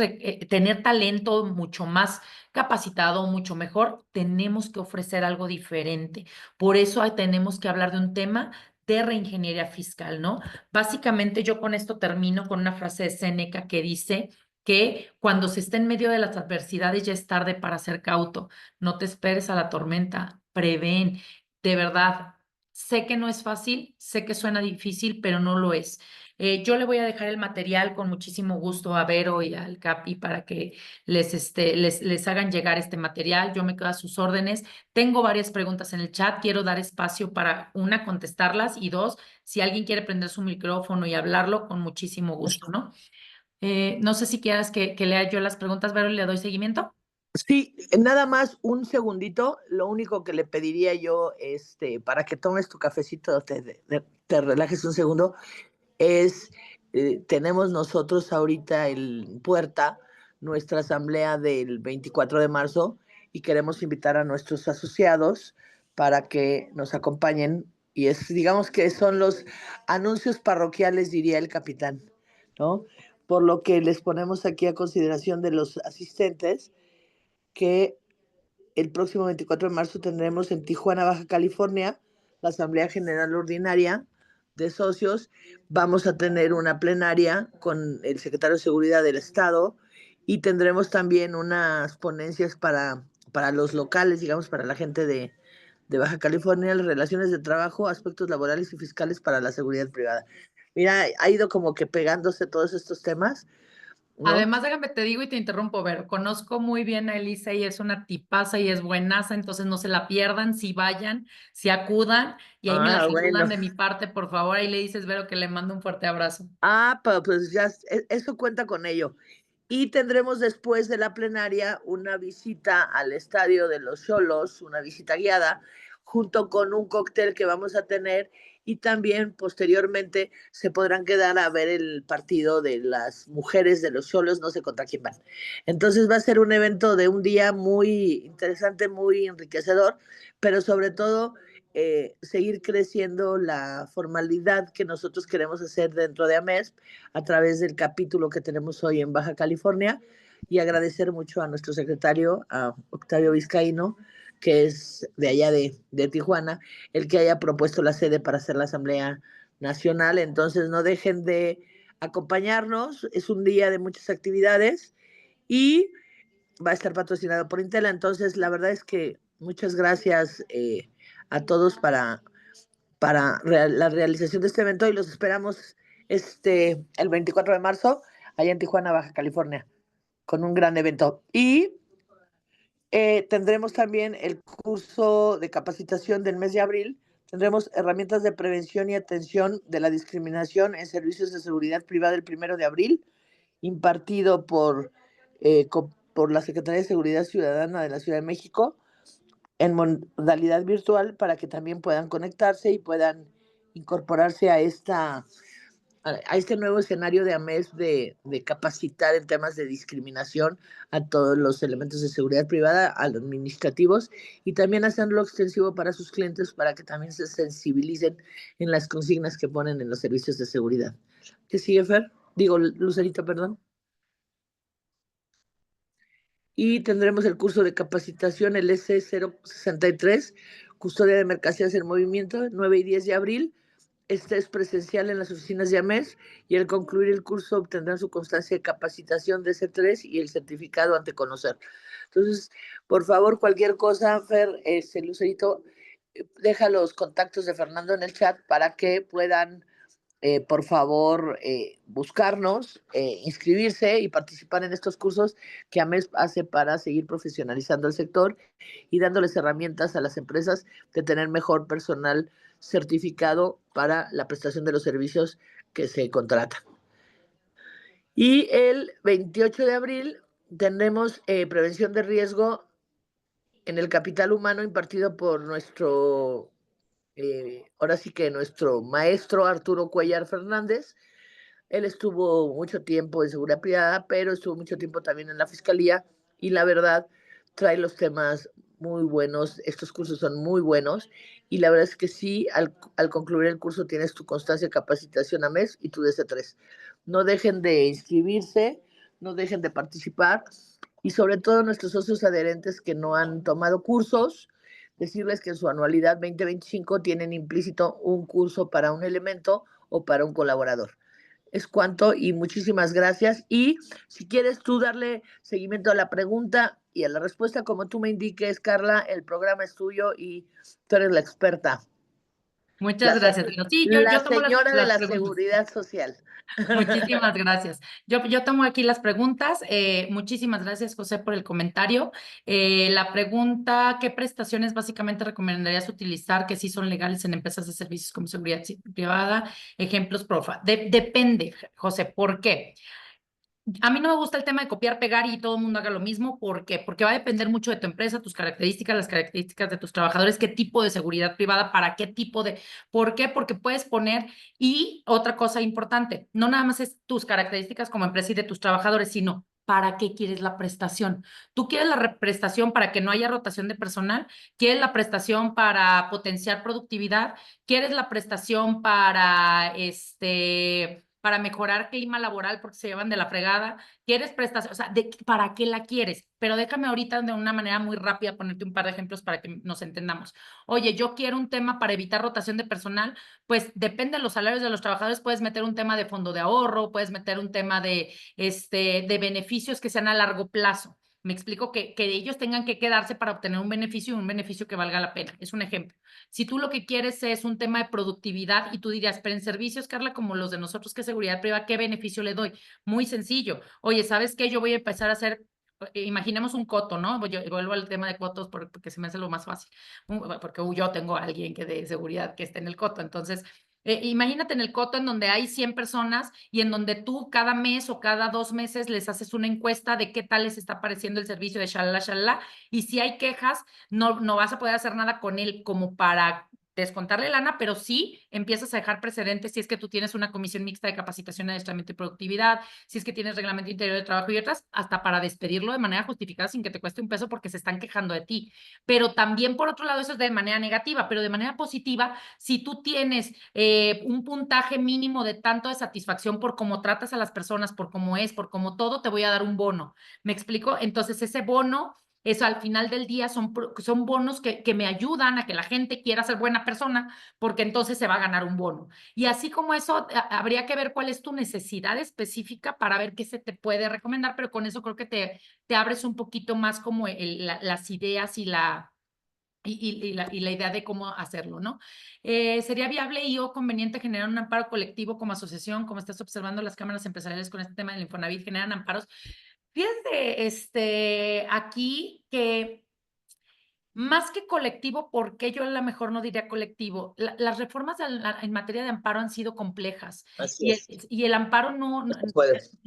tener talento mucho más capacitado, mucho mejor? Tenemos que ofrecer algo diferente. Por eso tenemos que hablar de un tema de reingeniería fiscal, ¿no? Básicamente yo con esto termino con una frase de Séneca que dice que cuando se está en medio de las adversidades ya es tarde para ser cauto. No te esperes a la tormenta, prevén. De verdad, sé que no es fácil, sé que suena difícil, pero no lo es. Yo le voy a dejar el material con muchísimo gusto a Vero y al Capi para que les hagan llegar este material. Yo me quedo a sus órdenes. Tengo varias preguntas en el chat. Quiero dar espacio para, una, contestarlas y dos, si alguien quiere prender su micrófono y hablarlo, con muchísimo gusto, ¿no? No sé si quieras que lea yo las preguntas, Vero, y le doy seguimiento. Sí, nada más un segundito. Lo único que le pediría yo, para que tomes tu cafecito, te relajes un segundo, es, tenemos nosotros ahorita en puerta nuestra asamblea del 24 de marzo y queremos invitar a nuestros asociados para que nos acompañen y digamos que son los anuncios parroquiales, diría el capitán, ¿no? Por lo que les ponemos aquí a consideración de los asistentes que el próximo 24 de marzo tendremos en Tijuana, Baja California, la Asamblea General Ordinaria de Socios. Vamos a tener una plenaria con el secretario de Seguridad del Estado y tendremos también unas ponencias para para los locales, digamos, para la gente de Baja California, las relaciones de trabajo, aspectos laborales y fiscales para la seguridad privada. Mira, ha ido como que pegándose todos estos temas, ¿no? Además, déjame te digo y te interrumpo, Ver, conozco muy bien a Elisa y es una tipaza y es buenaza, entonces no se la pierdan, si vayan, si acudan y ahí me la saludan Bueno. de mi parte, por favor, ahí le dices, Vero, que le mando un fuerte abrazo. Pero pues ya, eso cuenta con ello. Y tendremos después de la plenaria una visita al estadio de los Xolos, una visita guiada, junto con un cóctel que vamos a tener y también posteriormente se podrán quedar a ver el partido de las mujeres de los Xolos, no sé contra quién van. Entonces va a ser un evento de un día muy interesante, muy enriquecedor, pero sobre todo seguir creciendo la formalidad que nosotros queremos hacer dentro de AMESP a través del capítulo que tenemos hoy en Baja California y agradecer mucho a nuestro secretario, a Octavio Vizcaíno, que es de allá de Tijuana, el que haya propuesto la sede para hacer la Asamblea Nacional. Entonces no dejen de acompañarnos, es un día de muchas actividades y va a estar patrocinado por Intela. Entonces la verdad es que muchas gracias a todos para la realización de este evento y los esperamos el 24 de marzo allá en Tijuana, Baja California, con un gran evento. Y tendremos también el curso de capacitación del mes de abril. Tendremos herramientas de prevención y atención de la discriminación en servicios de seguridad privada el 1 de abril, impartido por la Secretaría de Seguridad Ciudadana de la Ciudad de México en modalidad virtual para que también puedan conectarse y puedan incorporarse a este nuevo escenario de AMES de capacitar en temas de discriminación a todos los elementos de seguridad privada, a los administrativos y también hacerlo extensivo para sus clientes para que también se sensibilicen en las consignas que ponen en los servicios de seguridad. ¿Qué sigue, Fer? Digo, Lucerito, perdón. Y tendremos el curso de capacitación, el S063, Custodia de Mercancías en Movimiento, 9 y 10 de abril. Este es presencial en las oficinas de AMES y al concluir el curso obtendrán su constancia de capacitación de S3 y el certificado ante conocer. Entonces, por favor, cualquier cosa, Fer, Lucerito, deja los contactos de Fernando en el chat para que puedan por favor, buscarnos, inscribirse y participar en estos cursos que AMES hace para seguir profesionalizando el sector y dándoles herramientas a las empresas de tener mejor personal certificado para la prestación de los servicios que se contratan. Y el 28 de abril tendremos prevención de riesgo en el capital humano impartido por ahora sí que nuestro maestro Arturo Cuellar Fernández. Él estuvo mucho tiempo en seguridad privada, pero estuvo mucho tiempo también en la fiscalía y la verdad trae los temas muy buenos. Estos cursos son muy buenos y la verdad es que sí, al concluir el curso tienes tu constancia de capacitación a mes y tu DC3. No dejen de inscribirse, no dejen de participar y sobre todo nuestros socios adherentes que no han tomado cursos, decirles que en su anualidad 2025 tienen implícito un curso para un elemento o para un colaborador. Es cuanto y muchísimas gracias. Y si quieres tú darle seguimiento a la pregunta y a la respuesta como tú me indiques, Carla, el programa es tuyo y tú eres la experta. Muchas gracias. Pero sí, la yo tomo señora de la preguntas. seguridad social. Muchísimas gracias. Yo tomo aquí las preguntas. Muchísimas gracias, José, por el comentario. La pregunta, ¿qué prestaciones básicamente recomendarías utilizar que sí son legales en empresas de servicios como seguridad privada? Ejemplos, profa. Depende, José, ¿por qué? A mí no me gusta el tema de copiar, pegar y todo el mundo haga lo mismo. ¿Por qué? Porque va a depender mucho de tu empresa, tus características, las características de tus trabajadores, qué tipo de seguridad privada, para qué tipo de... ¿Por qué? Porque puedes poner... Y otra cosa importante, no nada más es tus características como empresa y de tus trabajadores, sino ¿para qué quieres la prestación? ¿Tú quieres la prestación para que no haya rotación de personal? ¿Quieres la prestación para potenciar productividad? ¿Quieres la prestación para mejorar clima laboral porque se llevan de la fregada? ¿Quieres prestación? O sea, ¿para qué la quieres? Pero déjame ahorita de una manera muy rápida ponerte un par de ejemplos para que nos entendamos. Oye, yo quiero un tema para evitar rotación de personal, pues depende de los salarios de los trabajadores, puedes meter un tema de fondo de ahorro, puedes meter un tema de beneficios que sean a largo plazo. Me explico que ellos tengan que quedarse para obtener un beneficio y un beneficio que valga la pena. Es un ejemplo. Si tú lo que quieres es un tema de productividad y tú dirías, pero en servicios, Carla, como los de nosotros, que es seguridad privada, ¿qué beneficio le doy? Muy sencillo. Oye, ¿sabes qué? Yo voy a empezar a hacer, imaginemos un coto, ¿no? Yo vuelvo al tema de cotos porque se me hace lo más fácil, porque yo tengo a alguien que de seguridad que esté en el coto. Entonces, imagínate en el coto en donde hay 100 personas y en donde tú cada mes o cada 2 meses les haces una encuesta de qué tal les está pareciendo el servicio de shalala, shalala, y si hay quejas, no vas a poder hacer nada con él como para descontarle lana, pero sí empiezas a dejar precedentes si es que tú tienes una comisión mixta de capacitación, adiestramiento y productividad, si es que tienes reglamento interior de trabajo y otras, hasta para despedirlo de manera justificada sin que te cueste un peso porque se están quejando de ti. Pero también, por otro lado, eso es de manera negativa, pero de manera positiva, si tú tienes un puntaje mínimo de tanto de satisfacción por cómo tratas a las personas, por cómo es, por cómo todo, te voy a dar un bono. ¿Me explico? Entonces, ese bono, eso al final del día son bonos que me ayudan a que la gente quiera ser buena persona, porque entonces se va a ganar un bono. Y así como eso, habría que ver cuál es tu necesidad específica para ver qué se te puede recomendar, pero con eso creo que te abres un poquito más como las ideas y la idea de cómo hacerlo, ¿no? ¿Sería viable y o conveniente generar un amparo colectivo como asociación, como estás observando las cámaras empresariales con este tema del Infonavit, generan amparos? Fíjate, aquí que más que colectivo, ¿por qué yo a lo mejor no diría colectivo? Las reformas en materia de amparo han sido complejas Así es. y el amparo Puedes.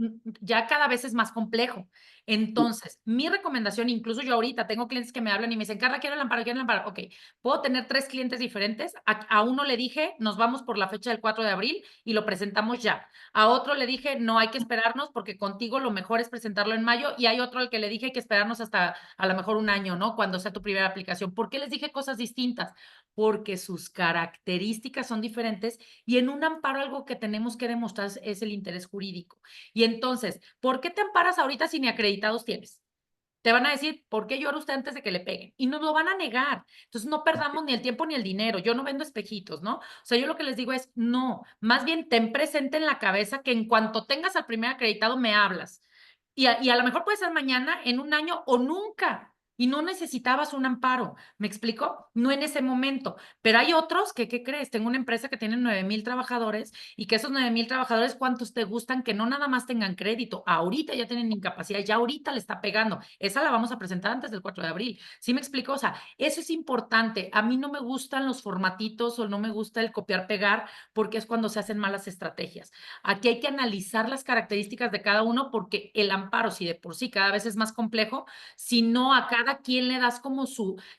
ya cada vez es más complejo. Entonces, mi recomendación, incluso yo ahorita tengo clientes que me hablan y me dicen, Carla, quiero el amparo, quiero el amparo. Ok, puedo tener 3 clientes diferentes. A uno le dije, nos vamos por la fecha del 4 de abril y lo presentamos ya. A otro le dije, no hay que esperarnos porque contigo lo mejor es presentarlo en mayo. Y hay otro al que le dije que esperarnos hasta a lo mejor un año, ¿no? Cuando sea tu primera aplicación. ¿Por qué les dije cosas distintas? Porque sus características son diferentes y en un amparo algo que tenemos que demostrar es el interés jurídico. Y entonces, ¿por qué te amparas ahorita si ni acreditados tienes? Te van a decir, ¿por qué llora usted antes de que le peguen? Y nos lo van a negar. Entonces, no perdamos ni el tiempo ni el dinero. Yo no vendo espejitos, ¿no? O sea, yo lo que les digo es, no, más bien ten presente en la cabeza que en cuanto tengas al primer acreditado, me hablas. Y a lo mejor puede ser mañana, en un año o nunca. Y no necesitabas un amparo. ¿Me explico? No en ese momento. Pero hay otros que, ¿qué crees? Tengo una empresa que tiene 9,000 trabajadores y que esos 9,000 trabajadores, ¿cuántos te gustan? Que no nada más tengan crédito. Ahorita ya tienen incapacidad, ya ahorita le está pegando. Esa la vamos a presentar antes del 4 de abril. ¿Sí me explico? O sea, eso es importante. A mí no me gustan los formatitos o no me gusta el copiar-pegar porque es cuando se hacen malas estrategias. Aquí hay que analizar las características de cada uno porque el amparo, si de por sí cada vez es más complejo, si no a cada quien le das como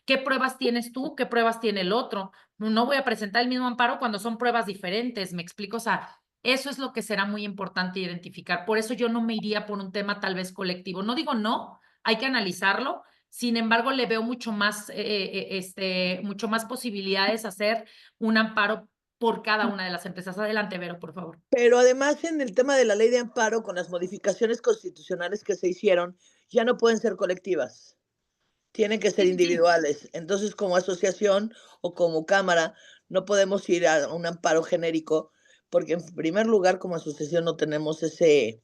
¿qué pruebas tienes tú? ¿Qué pruebas tiene el otro? No voy a presentar el mismo amparo cuando son pruebas diferentes, ¿me explico? O sea, eso es lo que será muy importante identificar. Por eso yo no me iría por un tema tal vez colectivo. No digo no, hay que analizarlo. Sin embargo, le veo mucho más posibilidades a hacer un amparo por cada una de las empresas. Adelante, Vero, por favor. Pero además en el tema de la ley de amparo, con las modificaciones constitucionales que se hicieron, ya no pueden ser colectivas, tienen que ser individuales. Entonces, como asociación o como cámara, no podemos ir a un amparo genérico, porque en primer lugar, como asociación, no tenemos ese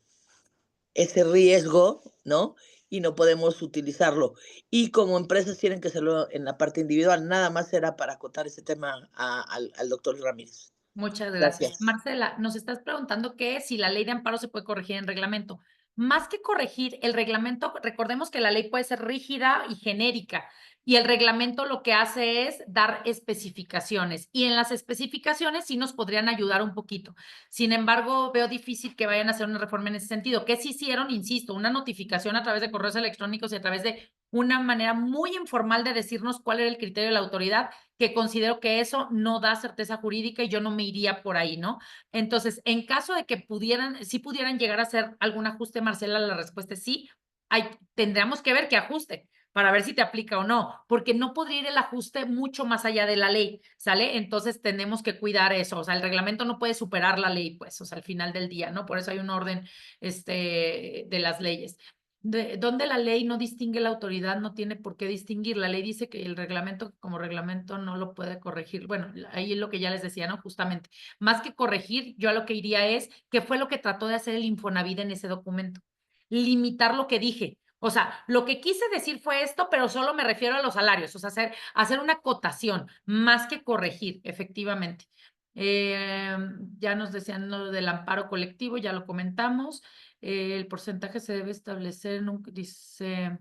riesgo, ¿no? Y no podemos utilizarlo. Y como empresas tienen que hacerlo en la parte individual. Nada más era para acotar ese tema al doctor Ramírez. Muchas gracias. Gracias. Marcela, nos estás preguntando que si la ley de amparo se puede corregir en reglamento. Más que corregir el reglamento, recordemos que la ley puede ser rígida y genérica y el reglamento lo que hace es dar especificaciones y en las especificaciones sí nos podrían ayudar un poquito. Sin embargo, veo difícil que vayan a hacer una reforma en ese sentido. ¿Qué sí hicieron? Insisto, una notificación a través de correos electrónicos y a través de una manera muy informal de decirnos cuál era el criterio de la autoridad, que considero que eso no da certeza jurídica y yo no me iría por ahí, ¿no? Entonces, en caso de que sí pudieran llegar a hacer algún ajuste, Marcela, la respuesta es sí. Tendríamos que ver qué ajuste para ver si te aplica o no, porque no podría ir el ajuste mucho más allá de la ley, ¿sale? Entonces tenemos que cuidar eso, o sea, el reglamento no puede superar la ley, pues, o sea, al final del día, ¿no? Por eso hay un orden de las leyes. Donde la ley no distingue la autoridad, no tiene por qué distinguir. La ley dice que el reglamento como reglamento no lo puede corregir. Bueno, ahí es lo que ya les decía, ¿no? Justamente, más que corregir, yo a lo que iría es, ¿qué fue lo que trató de hacer el Infonavit en ese documento? Limitar lo que dije, O sea, lo que quise decir fue esto, pero solo me refiero a los salarios, o sea, hacer una acotación más que corregir, efectivamente. Ya nos decían lo del amparo colectivo, ya lo comentamos. El porcentaje se debe establecer, dice,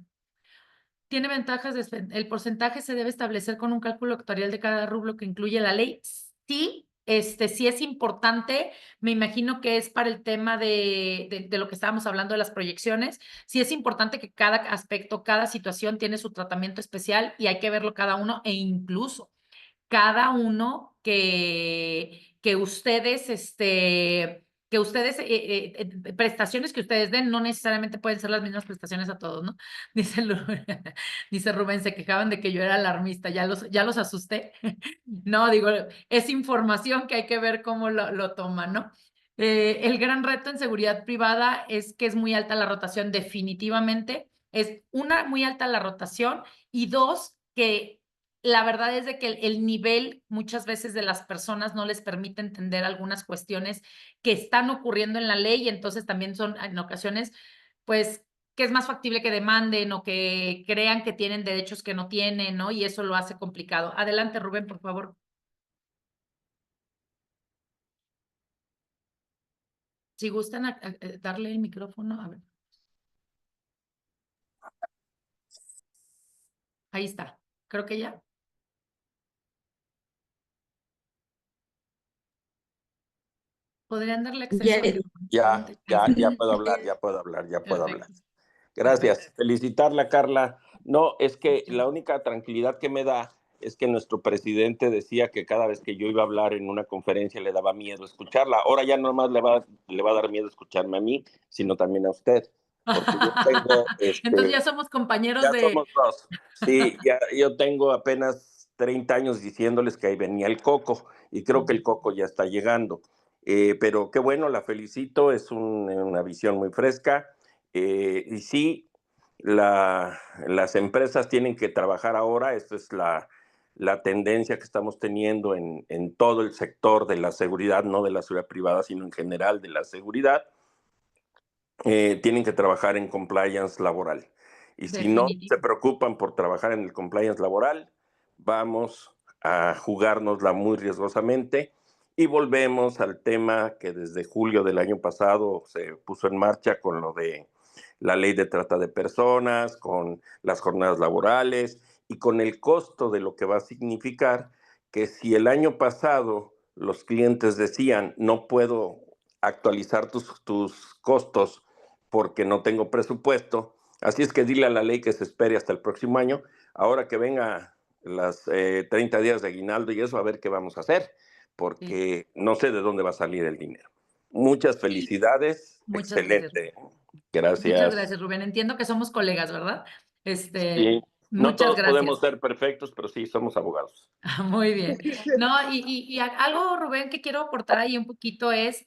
tiene ventajas, el porcentaje se debe establecer con un cálculo actuarial de cada rublo que incluye la ley. Sí, sí es importante, me imagino que es para el tema de lo que estábamos hablando de las proyecciones. Sí es importante que cada aspecto, cada situación tiene su tratamiento especial y hay que verlo cada uno e incluso cada uno que ustedes, prestaciones que ustedes den, no necesariamente pueden ser las mismas prestaciones a todos, ¿no? Dice, dice Rubén, se quejaban de que yo era alarmista, ya los asusté. No, digo, es información que hay que ver cómo lo toman, ¿no? El gran reto en seguridad privada es que es muy alta la rotación, definitivamente. Es una, muy alta la rotación y dos, que la verdad es de que el nivel muchas veces de las personas no les permite entender algunas cuestiones que están ocurriendo en la ley y entonces también son en ocasiones, pues, que es más factible que demanden o que crean que tienen derechos que no tienen, ¿no? Y eso lo hace complicado. Adelante, Rubén, por favor. Si gustan darle el micrófono, a ver. Ahí está. Creo que ya. ¿Podrían darle acceso al micrófono? Ya puedo hablar, ya puedo hablar. Perfecto. Gracias. Felicitarla, Carla. No, es que la única tranquilidad que me da es que nuestro presidente decía que cada vez que yo iba a hablar en una conferencia le daba miedo escucharla. Ahora ya no más le va a dar miedo escucharme a mí, sino también a usted. Porque yo tengo, Entonces ya somos compañeros ya de... somos dos. Sí, ya, yo tengo apenas 30 años diciéndoles que ahí venía el coco y creo que el coco ya está llegando. Pero qué bueno, la felicito, es una visión muy fresca. Y sí, las empresas tienen que trabajar ahora, esta es la tendencia que estamos teniendo en todo el sector de la seguridad, no de la seguridad privada, sino en general de la seguridad. Tienen que trabajar en compliance laboral. Y si no se preocupan por trabajar en el compliance laboral, vamos a jugárnosla muy riesgosamente y volvemos al tema que desde julio del año pasado se puso en marcha con lo de la ley de trata de personas, con las jornadas laborales y con el costo de lo que va a significar que si el año pasado los clientes decían no puedo actualizar tus costos porque no tengo presupuesto, así es que dile a la ley que se espere hasta el próximo año, ahora que venga las 30 días de aguinaldo y eso, a ver qué vamos a hacer, porque no sé de dónde va a salir el dinero. Muchas felicidades, Muchas excelente. gracias. Gracias. Muchas gracias, Rubén. Entiendo que somos colegas, ¿verdad? Sí. No Muchas todos gracias. podemos ser perfectos, pero sí somos abogados. Muy bien. No, y algo, Rubén, que quiero aportar ahí un poquito es,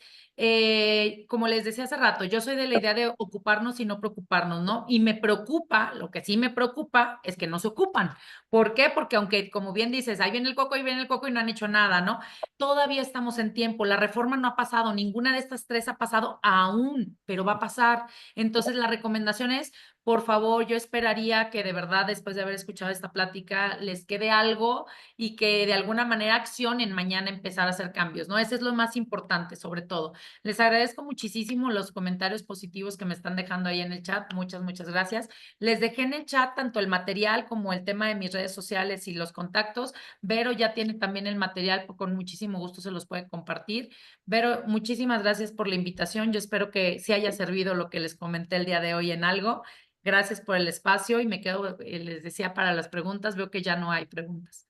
como les decía hace rato, yo soy de la idea de ocuparnos y no preocuparnos, ¿no? Y me preocupa, lo que sí me preocupa es que no se ocupan. ¿Por qué? Porque aunque, como bien dices, ahí viene el coco y no han hecho nada, ¿no? Todavía estamos en tiempo, la reforma no ha pasado, ninguna de estas tres ha pasado aún, pero va a pasar. Entonces, la recomendación es, por favor, yo esperaría que de verdad, después de haber escuchado esta plática, les quede algo y que de alguna manera accionen mañana empezar a hacer cambios, ¿no? Ese es lo más importante, sobre todo. Les agradezco muchísimo los comentarios positivos que me están dejando ahí en el chat. Muchas, muchas gracias. Les dejé en el chat tanto el material como el tema de mis redes sociales y los contactos. Vero ya tiene también el material, con muchísimo gusto se los puede compartir. Vero, muchísimas gracias por la invitación. Yo espero que sí haya servido lo que les comenté el día de hoy en algo. Gracias por el espacio y me quedo, les decía, para las preguntas. Veo que ya no hay preguntas.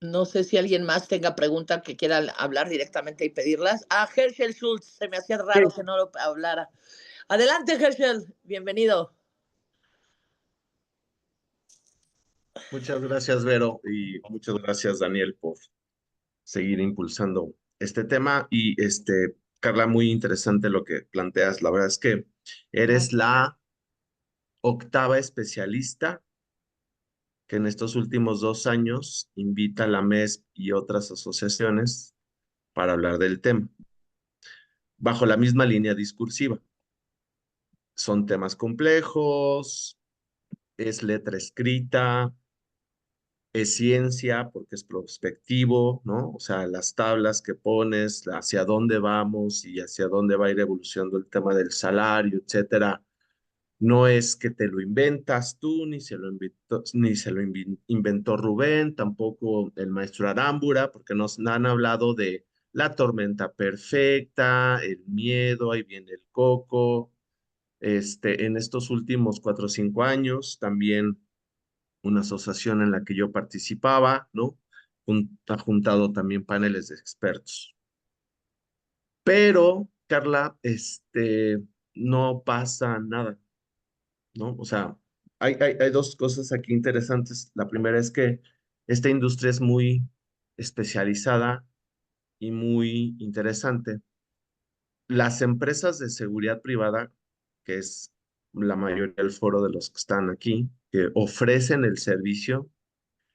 No sé si alguien más tenga pregunta que quiera hablar directamente y pedirlas. Herschel Schultz, se me hacía raro que no lo hablara. Adelante, Herschel, bienvenido. Muchas gracias, Vero, y muchas gracias, Daniel, por seguir impulsando este tema. Y Carla, muy interesante lo que planteas. La verdad es que eres la octava especialista que en estos últimos 2 años invita a la MESP y otras asociaciones para hablar del tema, bajo la misma línea discursiva. son temas complejos, es letra escrita, es ciencia porque es prospectivo, ¿no? O sea, las tablas que pones, hacia dónde vamos y hacia dónde va a ir evolucionando el tema del salario, etcétera. No es que te lo inventas tú, ni se lo inventó Rubén, tampoco el maestro Arámbura, porque nos han hablado de la tormenta perfecta, el miedo, ahí viene el coco. En estos últimos 4 o 5 años, también una asociación en la que yo participaba, ¿no? Ha juntado también paneles de expertos. Pero, Carla, no pasa nada, ¿no? O sea, hay dos cosas aquí interesantes. La primera es que esta industria es muy especializada y muy interesante. Las empresas de seguridad privada, que es la mayoría del foro de los que están aquí, que ofrecen el servicio,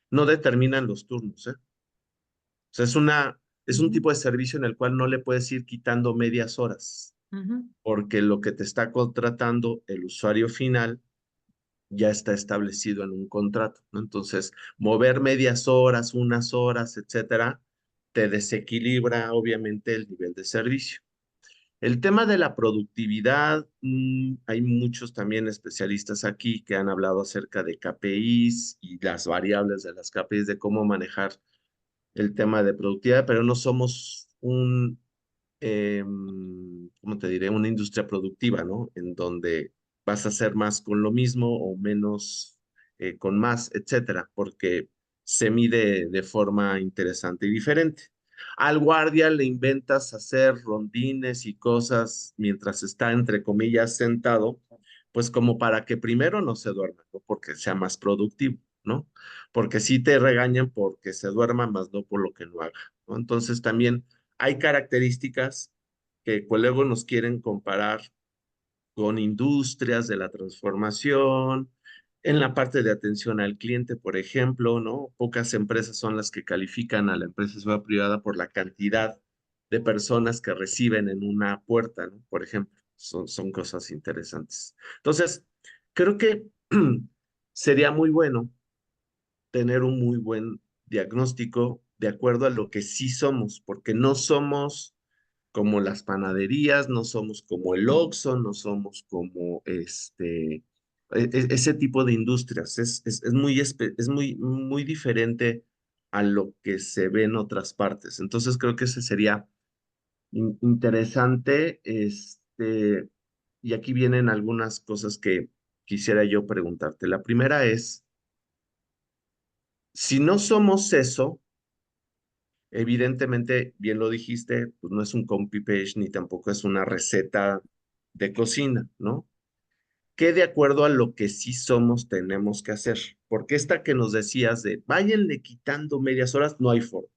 no determinan los turnos, ¿eh? O sea, es un tipo de servicio en el cual no le puedes ir quitando medias horas, Ujú. porque lo que te está contratando el usuario final ya está establecido en un contrato, ¿no? Entonces, mover medias horas, unas horas, etcétera, te desequilibra obviamente el nivel de servicio. El tema de la productividad, hay muchos también especialistas aquí que han hablado acerca de KPIs y las variables de las KPIs, de cómo manejar el tema de productividad, pero no somos ¿cómo te diré? Una industria productiva, ¿no? En donde vas a hacer más con lo mismo o menos con más, etcétera, porque se mide de forma interesante y diferente. Al guardia le inventas hacer rondines y cosas mientras está, entre comillas, sentado, pues como para que primero no se duerma, ¿no? Porque sea más productivo, ¿no? Porque sí te regañan porque se duerma, más no por lo que no haga, ¿no? Entonces también hay características que pues, luego nos quieren comparar con industrias de la transformación, en la parte de atención al cliente, por ejemplo, ¿no? Pocas empresas son las que califican a la empresa de seguridad privada por la cantidad de personas que reciben en una puerta, ¿no? Por ejemplo, son cosas interesantes. Entonces, creo que sería muy bueno tener un muy buen diagnóstico de acuerdo a lo que sí somos, porque no somos como las panaderías, no somos como el Oxxo, no somos como ese tipo de industrias. Es muy diferente a lo que se ve en otras partes. Entonces creo que ese sería interesante. Y aquí vienen algunas cosas que quisiera yo preguntarte. La primera es, si no somos eso, evidentemente, bien lo dijiste, pues no es un copy-paste ni tampoco es una receta de cocina, ¿no? ¿Qué de acuerdo a lo que sí somos tenemos que hacer? Porque esta que nos decías de váyanle quitando medias horas, no hay forma,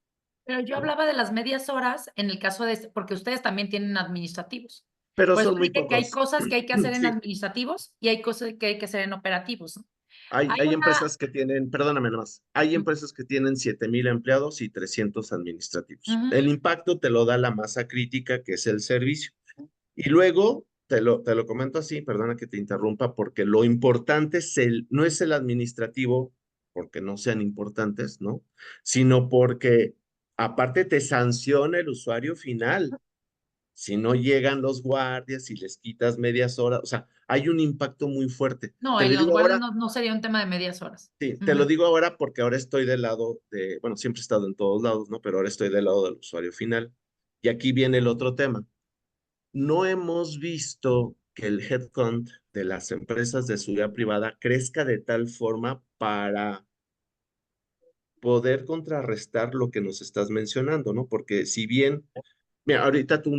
Pero yo ¿no? hablaba de las medias horas en el caso de, porque ustedes también tienen administrativos. Pero Por eso son muy dije que hay pocos. cosas que hay que hacer en Sí, administrativos y hay cosas que hay que hacer en operativos, ¿no? hay, Hay hay una, empresas que tienen, perdóname nomás, hay empresas que tienen 7,000 empleados y 300 administrativos. ujú. El impacto te lo da la masa crítica, que es el servicio. Y luego, te lo comento así, perdona que te interrumpa, porque lo importante no es el administrativo, porque no sean importantes, ¿no? Sino porque aparte te sanciona el usuario final. Si no llegan los guardias y les quitas medias horas, o sea, hay un impacto muy fuerte. No, Te en lo los digo guardias ahora, no sería un tema de medias horas. sí, te lo Ujú. digo ahora porque ahora estoy del lado de, bueno, siempre he estado en todos lados, ¿no? Pero ahora estoy del lado del usuario final. Y aquí viene el otro tema. No hemos visto que el headcount de las empresas de seguridad privada crezca de tal forma para poder contrarrestar lo que nos estás mencionando, ¿no? Porque si bien, mira, ahorita tú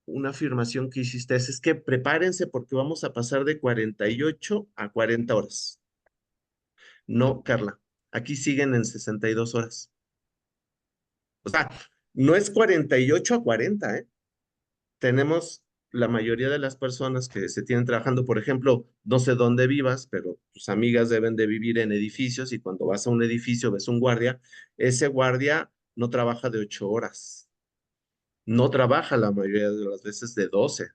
una afirmación que hiciste es que prepárense porque vamos a pasar de 48 a 40 horas. No, Carla, aquí siguen en 62 horas. O sea, no es 48 a 40, ¿eh? Tenemos la mayoría de las personas que se tienen trabajando, por ejemplo, no sé dónde vivas, pero tus amigas deben de vivir en edificios y cuando vas a un edificio ves un guardia, ese guardia no trabaja de 8 horas, no trabaja la mayoría de las veces de 12.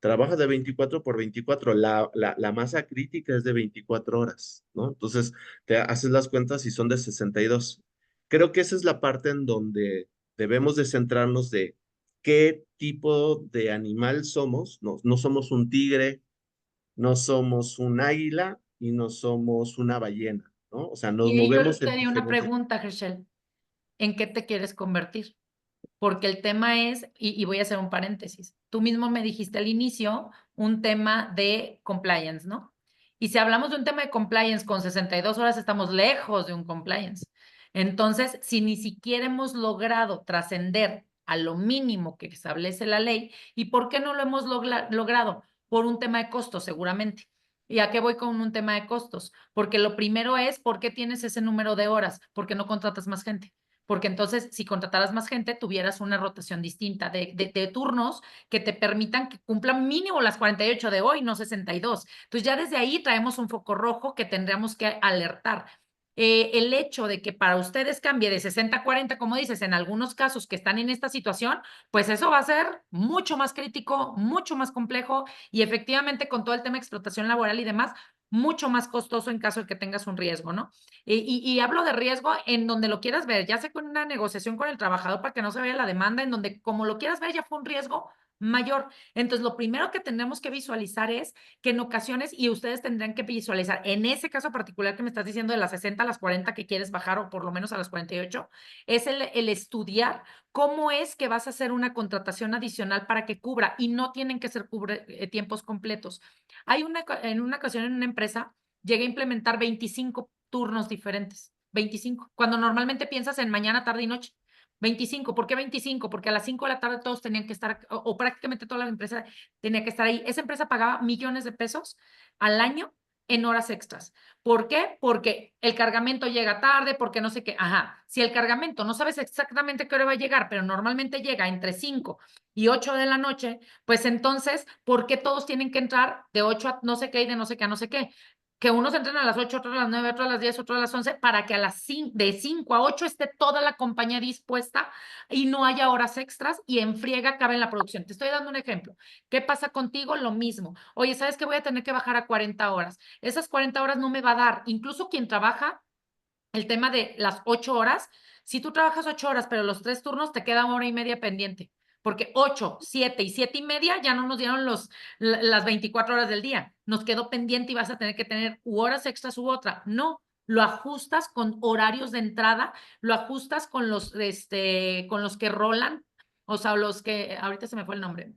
trabaja de 24 por 24, la masa crítica es de 24 horas, ¿no? Entonces, te haces las cuentas y son de 62. Creo que esa es la parte en donde debemos de centrarnos de qué tipo de animal somos. No, no somos un tigre, no somos un águila y no somos una ballena, ¿no? O sea, nos Y ahí yo movemos te en haría una diferentes... pregunta, Herschel. ¿En qué te quieres convertir? Porque el tema es, y voy a hacer un paréntesis, tú mismo me dijiste al inicio un tema de compliance, ¿no? Y si hablamos de un tema de compliance con 62 horas, estamos lejos de un compliance. Entonces, si ni siquiera hemos logrado trascender a lo mínimo que establece la ley, ¿y por qué no lo hemos logrado? Por un tema de costos, seguramente. ¿Y a qué voy con un tema de costos? Porque lo primero es, ¿por qué tienes ese número de horas? Porque no contratas más gente. Porque entonces, si contrataras más gente, tuvieras una rotación distinta de turnos que te permitan que cumplan mínimo las 48 de hoy, no 62. Entonces, ya desde ahí traemos un foco rojo que tendríamos que alertar. El hecho de que para ustedes cambie de 60 a 40, como dices, en algunos casos que están en esta situación, pues eso va a ser mucho más crítico, mucho más complejo y efectivamente con todo el tema de explotación laboral y demás, mucho más costoso en caso de que tengas un riesgo, ¿no? Y hablo de riesgo en donde lo quieras ver, ya sea con una negociación con el trabajador para que no se vea la demanda, en donde como lo quieras ver ya fue un riesgo mayor. Entonces, lo primero que tenemos que visualizar es que en ocasiones, y ustedes tendrán que visualizar, en ese caso particular que me estás diciendo de las 60 a las 40 que quieres bajar o por lo menos a las 48, es el estudiar cómo es que vas a hacer una contratación adicional para que cubra y no tienen que ser tiempos completos. En una ocasión en una empresa llegué a implementar 25 turnos diferentes, 25, cuando normalmente piensas en mañana, tarde y noche. 25, ¿por qué 25? Porque a las 5 de la tarde todos tenían que estar, o prácticamente toda la empresa tenía que estar ahí. Esa empresa pagaba millones de pesos al año en horas extras. ¿Por qué? Porque el cargamento llega tarde, porque no sé qué. Ajá, si el cargamento no sabes exactamente qué hora va a llegar, pero normalmente llega entre 5 y 8 de la noche, pues entonces, ¿por qué todos tienen que entrar de 8 a no sé qué y de no sé qué a no sé qué? Que unos entren a las 8, otros a las 9, otros a las 10, otros a las 11, para que a las 5, de 5 a 8 esté toda la compañía dispuesta y no haya horas extras y en friega acabe en la producción. Te estoy dando un ejemplo. ¿Qué pasa contigo? Lo mismo. Oye, ¿sabes qué? Voy a tener que bajar a 40 horas. Esas 40 horas no me va a dar. Incluso quien trabaja el tema de las 8 horas, si tú trabajas 8 horas, pero los 3 turnos te queda 1 hora y media pendiente. Porque 8, 7 y 7 y media ya no nos dieron las 24 horas del día. Nos quedó pendiente y vas a tener que tener horas extras u otra. No, lo ajustas con horarios de entrada, lo ajustas con los que rolan, o sea, los que, ahorita se me fue el nombre.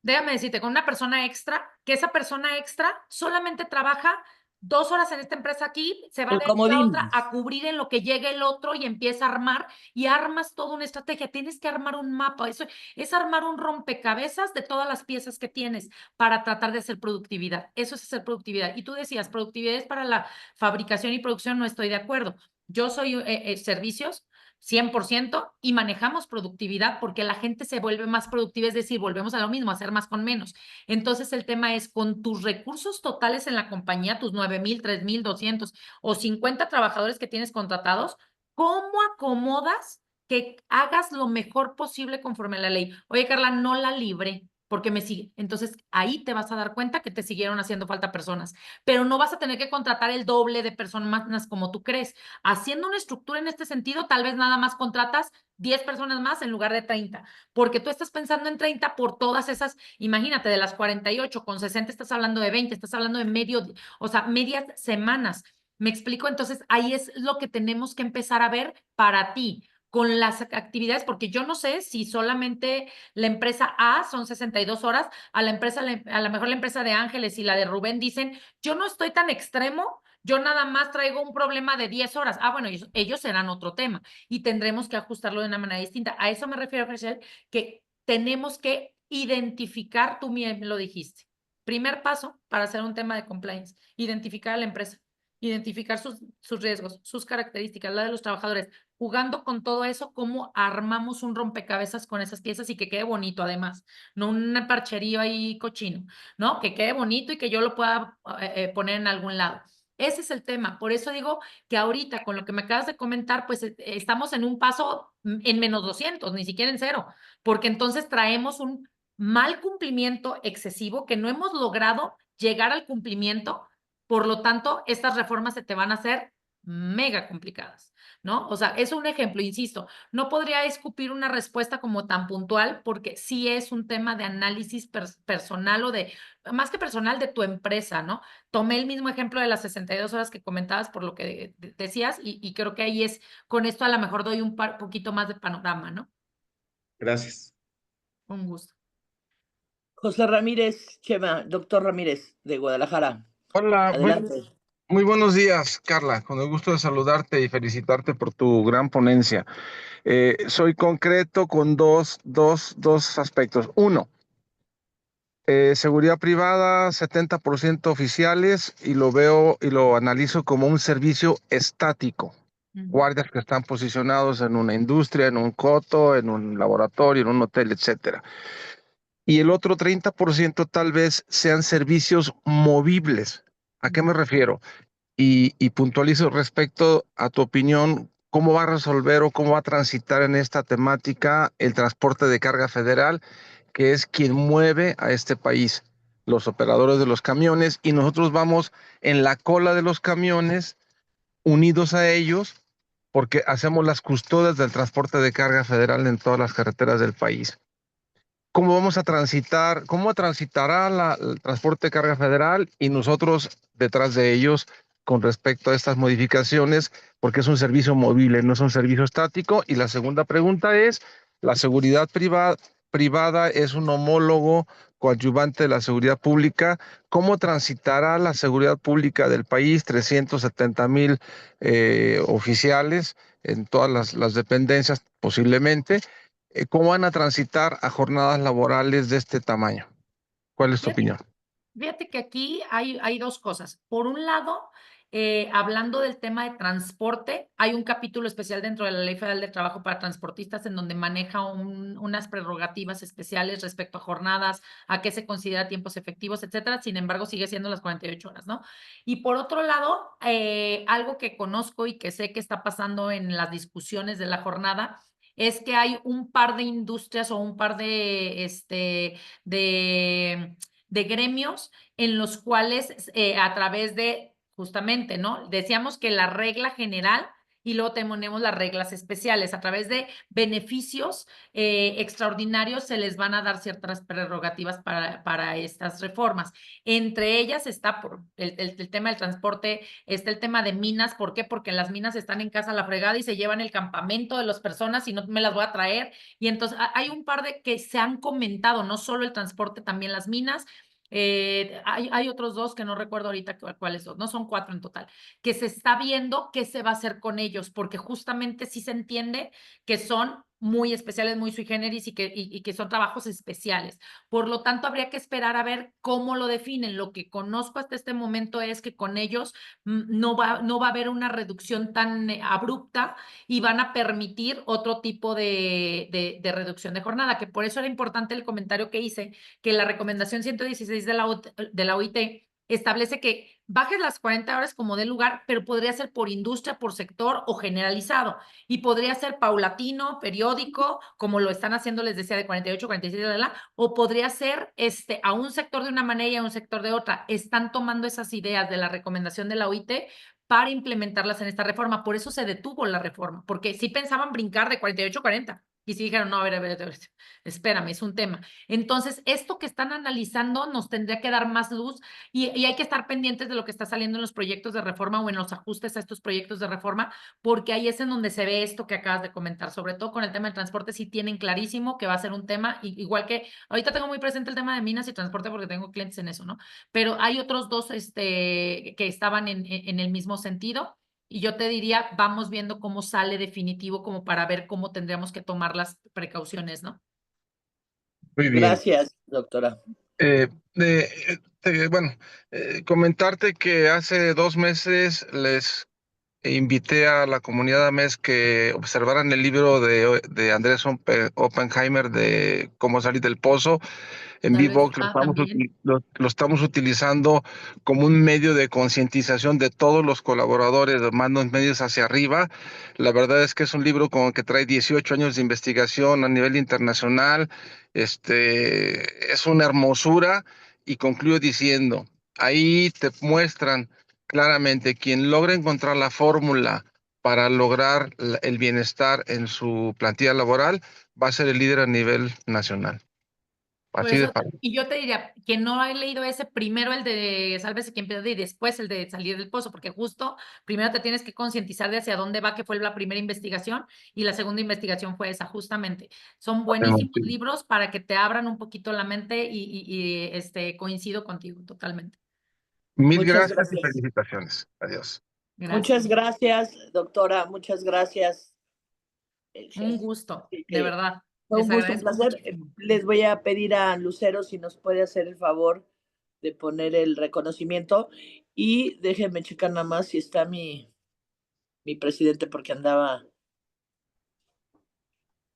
Déjame decirte, con una persona extra, que esa persona extra solamente trabaja 2 horas en esta empresa aquí, se va El de aquí a otra comodín. a cubrir en lo que llegue el otro y empieza a armar y armas toda una estrategia. Tienes que armar un mapa, eso es armar un rompecabezas de todas las piezas que tienes para tratar de hacer productividad. Eso es hacer productividad. Y tú decías, productividad es para la fabricación y producción, no estoy de acuerdo. Yo soy servicios, 100% y manejamos productividad porque la gente se vuelve más productiva, es decir, volvemos a lo mismo, hacer más con menos. Entonces el tema es con tus recursos totales en la compañía, tus 9,000, 3,200 o 50 trabajadores que tienes contratados, ¿cómo acomodas que hagas lo mejor posible conforme a la ley? Oye, Carla, no la libré porque me sigue. Entonces ahí te vas a dar cuenta que te siguieron haciendo falta personas, pero no vas a tener que contratar el doble de personas como tú crees. Haciendo una estructura en este sentido, tal vez nada más contratas 10 personas más en lugar de 30, porque tú estás pensando en 30 por todas esas, imagínate, de las 48 con 60 estás hablando de 20, estás hablando de o sea, medias semanas. ¿Me explico? Entonces, ahí es lo que tenemos que empezar a ver para ti con las actividades, porque yo no sé si solamente la empresa A son 62 horas, a lo mejor la empresa de Ángeles y la de Rubén dicen, yo no estoy tan extremo, yo nada más traigo un problema de 10 horas. Ah, bueno, ellos serán otro tema y tendremos que ajustarlo de una manera distinta. A eso me refiero, Rachel, que tenemos que identificar, tú bien lo dijiste. Primer paso para hacer un tema de compliance, identificar a la empresa, identificar sus riesgos, sus características, la de los trabajadores. Jugando con todo eso, cómo armamos un rompecabezas con esas piezas y que quede bonito además, no una parchería ahí cochino, ¿no? Que quede bonito y que yo lo pueda poner en algún lado. Ese es el tema. Por eso digo que ahorita, con lo que me acabas de comentar, pues estamos en un paso en -200, ni siquiera en 0, porque entonces traemos un mal cumplimiento excesivo, que no hemos logrado llegar al cumplimiento. Por lo tanto, estas reformas se te van a hacer mega complicadas, ¿no? O sea, es un ejemplo, insisto, no podría escupir una respuesta como tan puntual porque sí es un tema de análisis personal o de, más que personal, de tu empresa, ¿no? Tomé el mismo ejemplo de las 62 horas que comentabas por lo que decías y creo que ahí es, con esto a lo mejor doy un poquito más de panorama, ¿no? Gracias. Un gusto. José Ramírez Chema, doctor Ramírez, de Guadalajara. Hola, Adelante. muy buenos días, Carla. Con el gusto de saludarte y felicitarte por tu gran ponencia. Soy concreto con dos aspectos. Uno, seguridad privada, 70% oficiales, y lo veo y lo analizo como un servicio estático. Guardias que están posicionados en una industria, en un coto, en un laboratorio, en un hotel, etcétera. Y el otro 30% tal vez sean servicios movibles. ¿A qué me refiero? Y puntualizo respecto a tu opinión, ¿cómo va a resolver o cómo va a transitar en esta temática el transporte de carga federal, que es quien mueve a este país, los operadores de los camiones, y nosotros vamos en la cola de los camiones, unidos a ellos, porque hacemos las custodias del transporte de carga federal en todas las carreteras del país? ¿Cómo vamos a transitar, cómo transitará el transporte de carga federal y nosotros detrás de ellos con respecto a estas modificaciones? Porque es un servicio movible, no es un servicio estático. Y la segunda pregunta es, ¿la seguridad privada es un homólogo coadyuvante de la seguridad pública? ¿Cómo transitará la seguridad pública del país? 370,000 oficiales en todas las dependencias posiblemente. ¿Cómo van a transitar a jornadas laborales de este tamaño? ¿Cuál es tu opinión? Fíjate que aquí hay dos cosas. Por un lado, hablando del tema de transporte, hay un capítulo especial dentro de la Ley Federal de Trabajo para Transportistas en donde maneja unas prerrogativas especiales respecto a jornadas, a qué se considera tiempos efectivos, etcétera. Sin embargo, sigue siendo las 48 horas, ¿no? Y por otro lado, algo que conozco y que sé que está pasando en las discusiones de la jornada es que hay un par de industrias o un par de gremios en los cuales a través de, justamente, ¿no? Decíamos que la regla general y luego tenemos las reglas especiales. A través de beneficios extraordinarios se les van a dar ciertas prerrogativas para estas reformas. Entre ellas está por el tema del transporte, está el tema de minas. ¿Por qué? Porque las minas están en casa a la fregada y se llevan el campamento de las personas y no me las voy a traer. Y entonces hay un par de que se han comentado, no solo el transporte, también las minas. Hay otros dos que no recuerdo ahorita cuáles son, no son 4 en total, que se está viendo qué se va a hacer con ellos, porque justamente sí se entiende que son muy especiales, muy sui generis y que son trabajos especiales. Por lo tanto, habría que esperar a ver cómo lo definen. Lo que conozco hasta este momento es que con ellos no va a haber una reducción tan abrupta y van a permitir otro tipo de reducción de jornada, que por eso era importante el comentario que hice, que la recomendación 116 de la OIT establece que bajes las 40 horas como de lugar, pero podría ser por industria, por sector o generalizado. Y podría ser paulatino, periódico, como lo están haciendo, les decía, de 48, 46, o podría ser a un sector de una manera y a un sector de otra. Están tomando esas ideas de la recomendación de la OIT para implementarlas en esta reforma. Por eso se detuvo la reforma, porque sí pensaban brincar de 48 a 40. Y sí dijeron, no, a ver, espérame, es un tema. Entonces, esto que están analizando nos tendría que dar más luz y hay que estar pendientes de lo que está saliendo en los proyectos de reforma o en los ajustes a estos proyectos de reforma, porque ahí es en donde se ve esto que acabas de comentar, sobre todo con el tema del transporte, sí tienen clarísimo que va a ser un tema, igual que ahorita tengo muy presente el tema de minas y transporte porque tengo clientes en eso, ¿no? Pero hay otros dos que estaban en el mismo sentido. Y yo te diría, vamos viendo cómo sale definitivo como para ver cómo tendríamos que tomar las precauciones, ¿no? Muy bien. Gracias, doctora. Bueno, comentarte que hace 2 meses les invité a la comunidad AMES que observaran el libro de Andrés Oppenheimer de Cómo salir del pozo. En Vivox lo estamos utilizando como un medio de concientización de todos los colaboradores, mando medios hacia arriba. La verdad es que es un libro como que trae 18 años de investigación a nivel internacional. Es una hermosura y concluyo diciendo, ahí te muestran claramente quien logra encontrar la fórmula para lograr el bienestar en su plantilla laboral va a ser el líder a nivel nacional. Así de fácil. Y yo te diría que no he leído ese primero, el de Sálvese quien pueda, y después el de Salir del Pozo, porque justo primero te tienes que concientizar de hacia dónde va, que fue la primera investigación, y la segunda investigación fue esa, justamente. Son buenísimos libros para que te abran un poquito la mente y coincido contigo totalmente. Mil gracias y felicitaciones. Adiós. Gracias. Muchas gracias, doctora. Muchas gracias. Un gusto, de verdad. Un gusto, un placer. Les voy a pedir a Lucero si nos puede hacer el favor de poner el reconocimiento y déjenme checar nada más si está mi presidente, porque andaba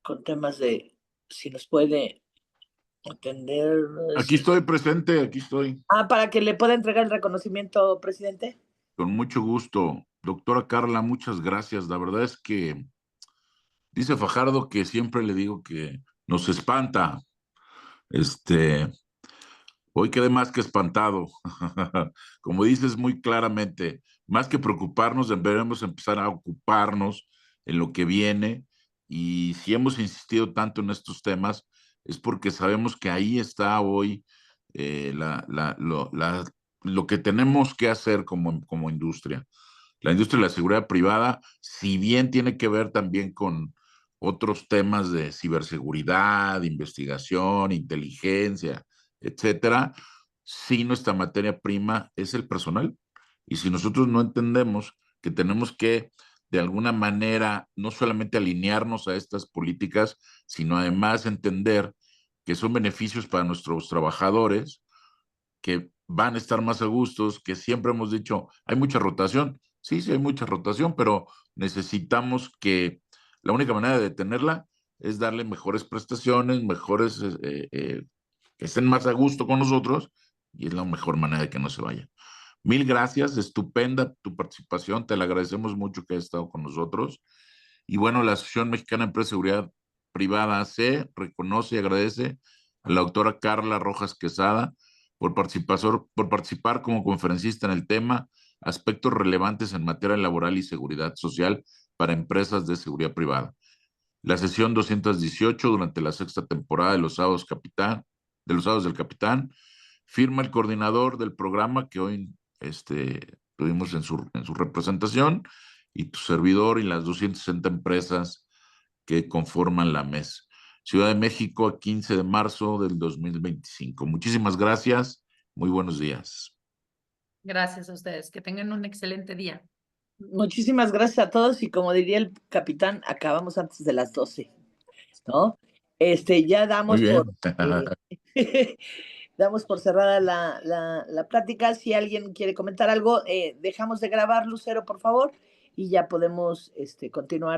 con temas de si nos puede atender. Aquí estoy presente, aquí estoy. Para que le pueda entregar el reconocimiento, presidente. Con mucho gusto. Doctora Carla, muchas gracias. La verdad es que dice Fajardo que siempre le digo que nos espanta. Hoy quedé más que espantado. Como dices muy claramente, más que preocuparnos, deberemos empezar a ocuparnos en lo que viene. Y si hemos insistido tanto en estos temas, es porque sabemos que ahí está hoy lo que tenemos que hacer como industria. La industria de la seguridad privada, si bien tiene que ver también con otros temas de ciberseguridad, investigación, inteligencia, etcétera, si nuestra materia prima es el personal. Y si nosotros no entendemos que tenemos que, de alguna manera, no solamente alinearnos a estas políticas, sino además entender que son beneficios para nuestros trabajadores, que van a estar más a gustos, que siempre hemos dicho, hay mucha rotación. Sí, hay mucha rotación, pero necesitamos que la única manera de detenerla es darle mejores prestaciones, que estén más a gusto con nosotros, y es la mejor manera de que no se vaya. Mil gracias, estupenda tu participación, te la agradecemos mucho que hayas estado con nosotros. Y bueno, la Asociación Mexicana de Empresas de Seguridad Privada se reconoce y agradece a la doctora Carla Rojas Quesada por participar como conferencista en el tema Aspectos relevantes en materia laboral y seguridad social para empresas de seguridad privada. La sesión 218 durante la 6ª temporada de los Sábados del Capitán, firma el coordinador del programa que hoy tuvimos en su representación, y tu servidor y las 260 empresas que conforman la MES. Ciudad de México, a 15 de marzo del 2025. Muchísimas gracias. Muy buenos días. Gracias a ustedes. Que tengan un excelente día. Muchísimas gracias a todos y como diría el capitán, acabamos antes de las 12, ¿no? Ya damos damos por cerrada la plática. Si alguien quiere comentar algo, dejamos de grabar, Lucero, por favor, y ya podemos continuar.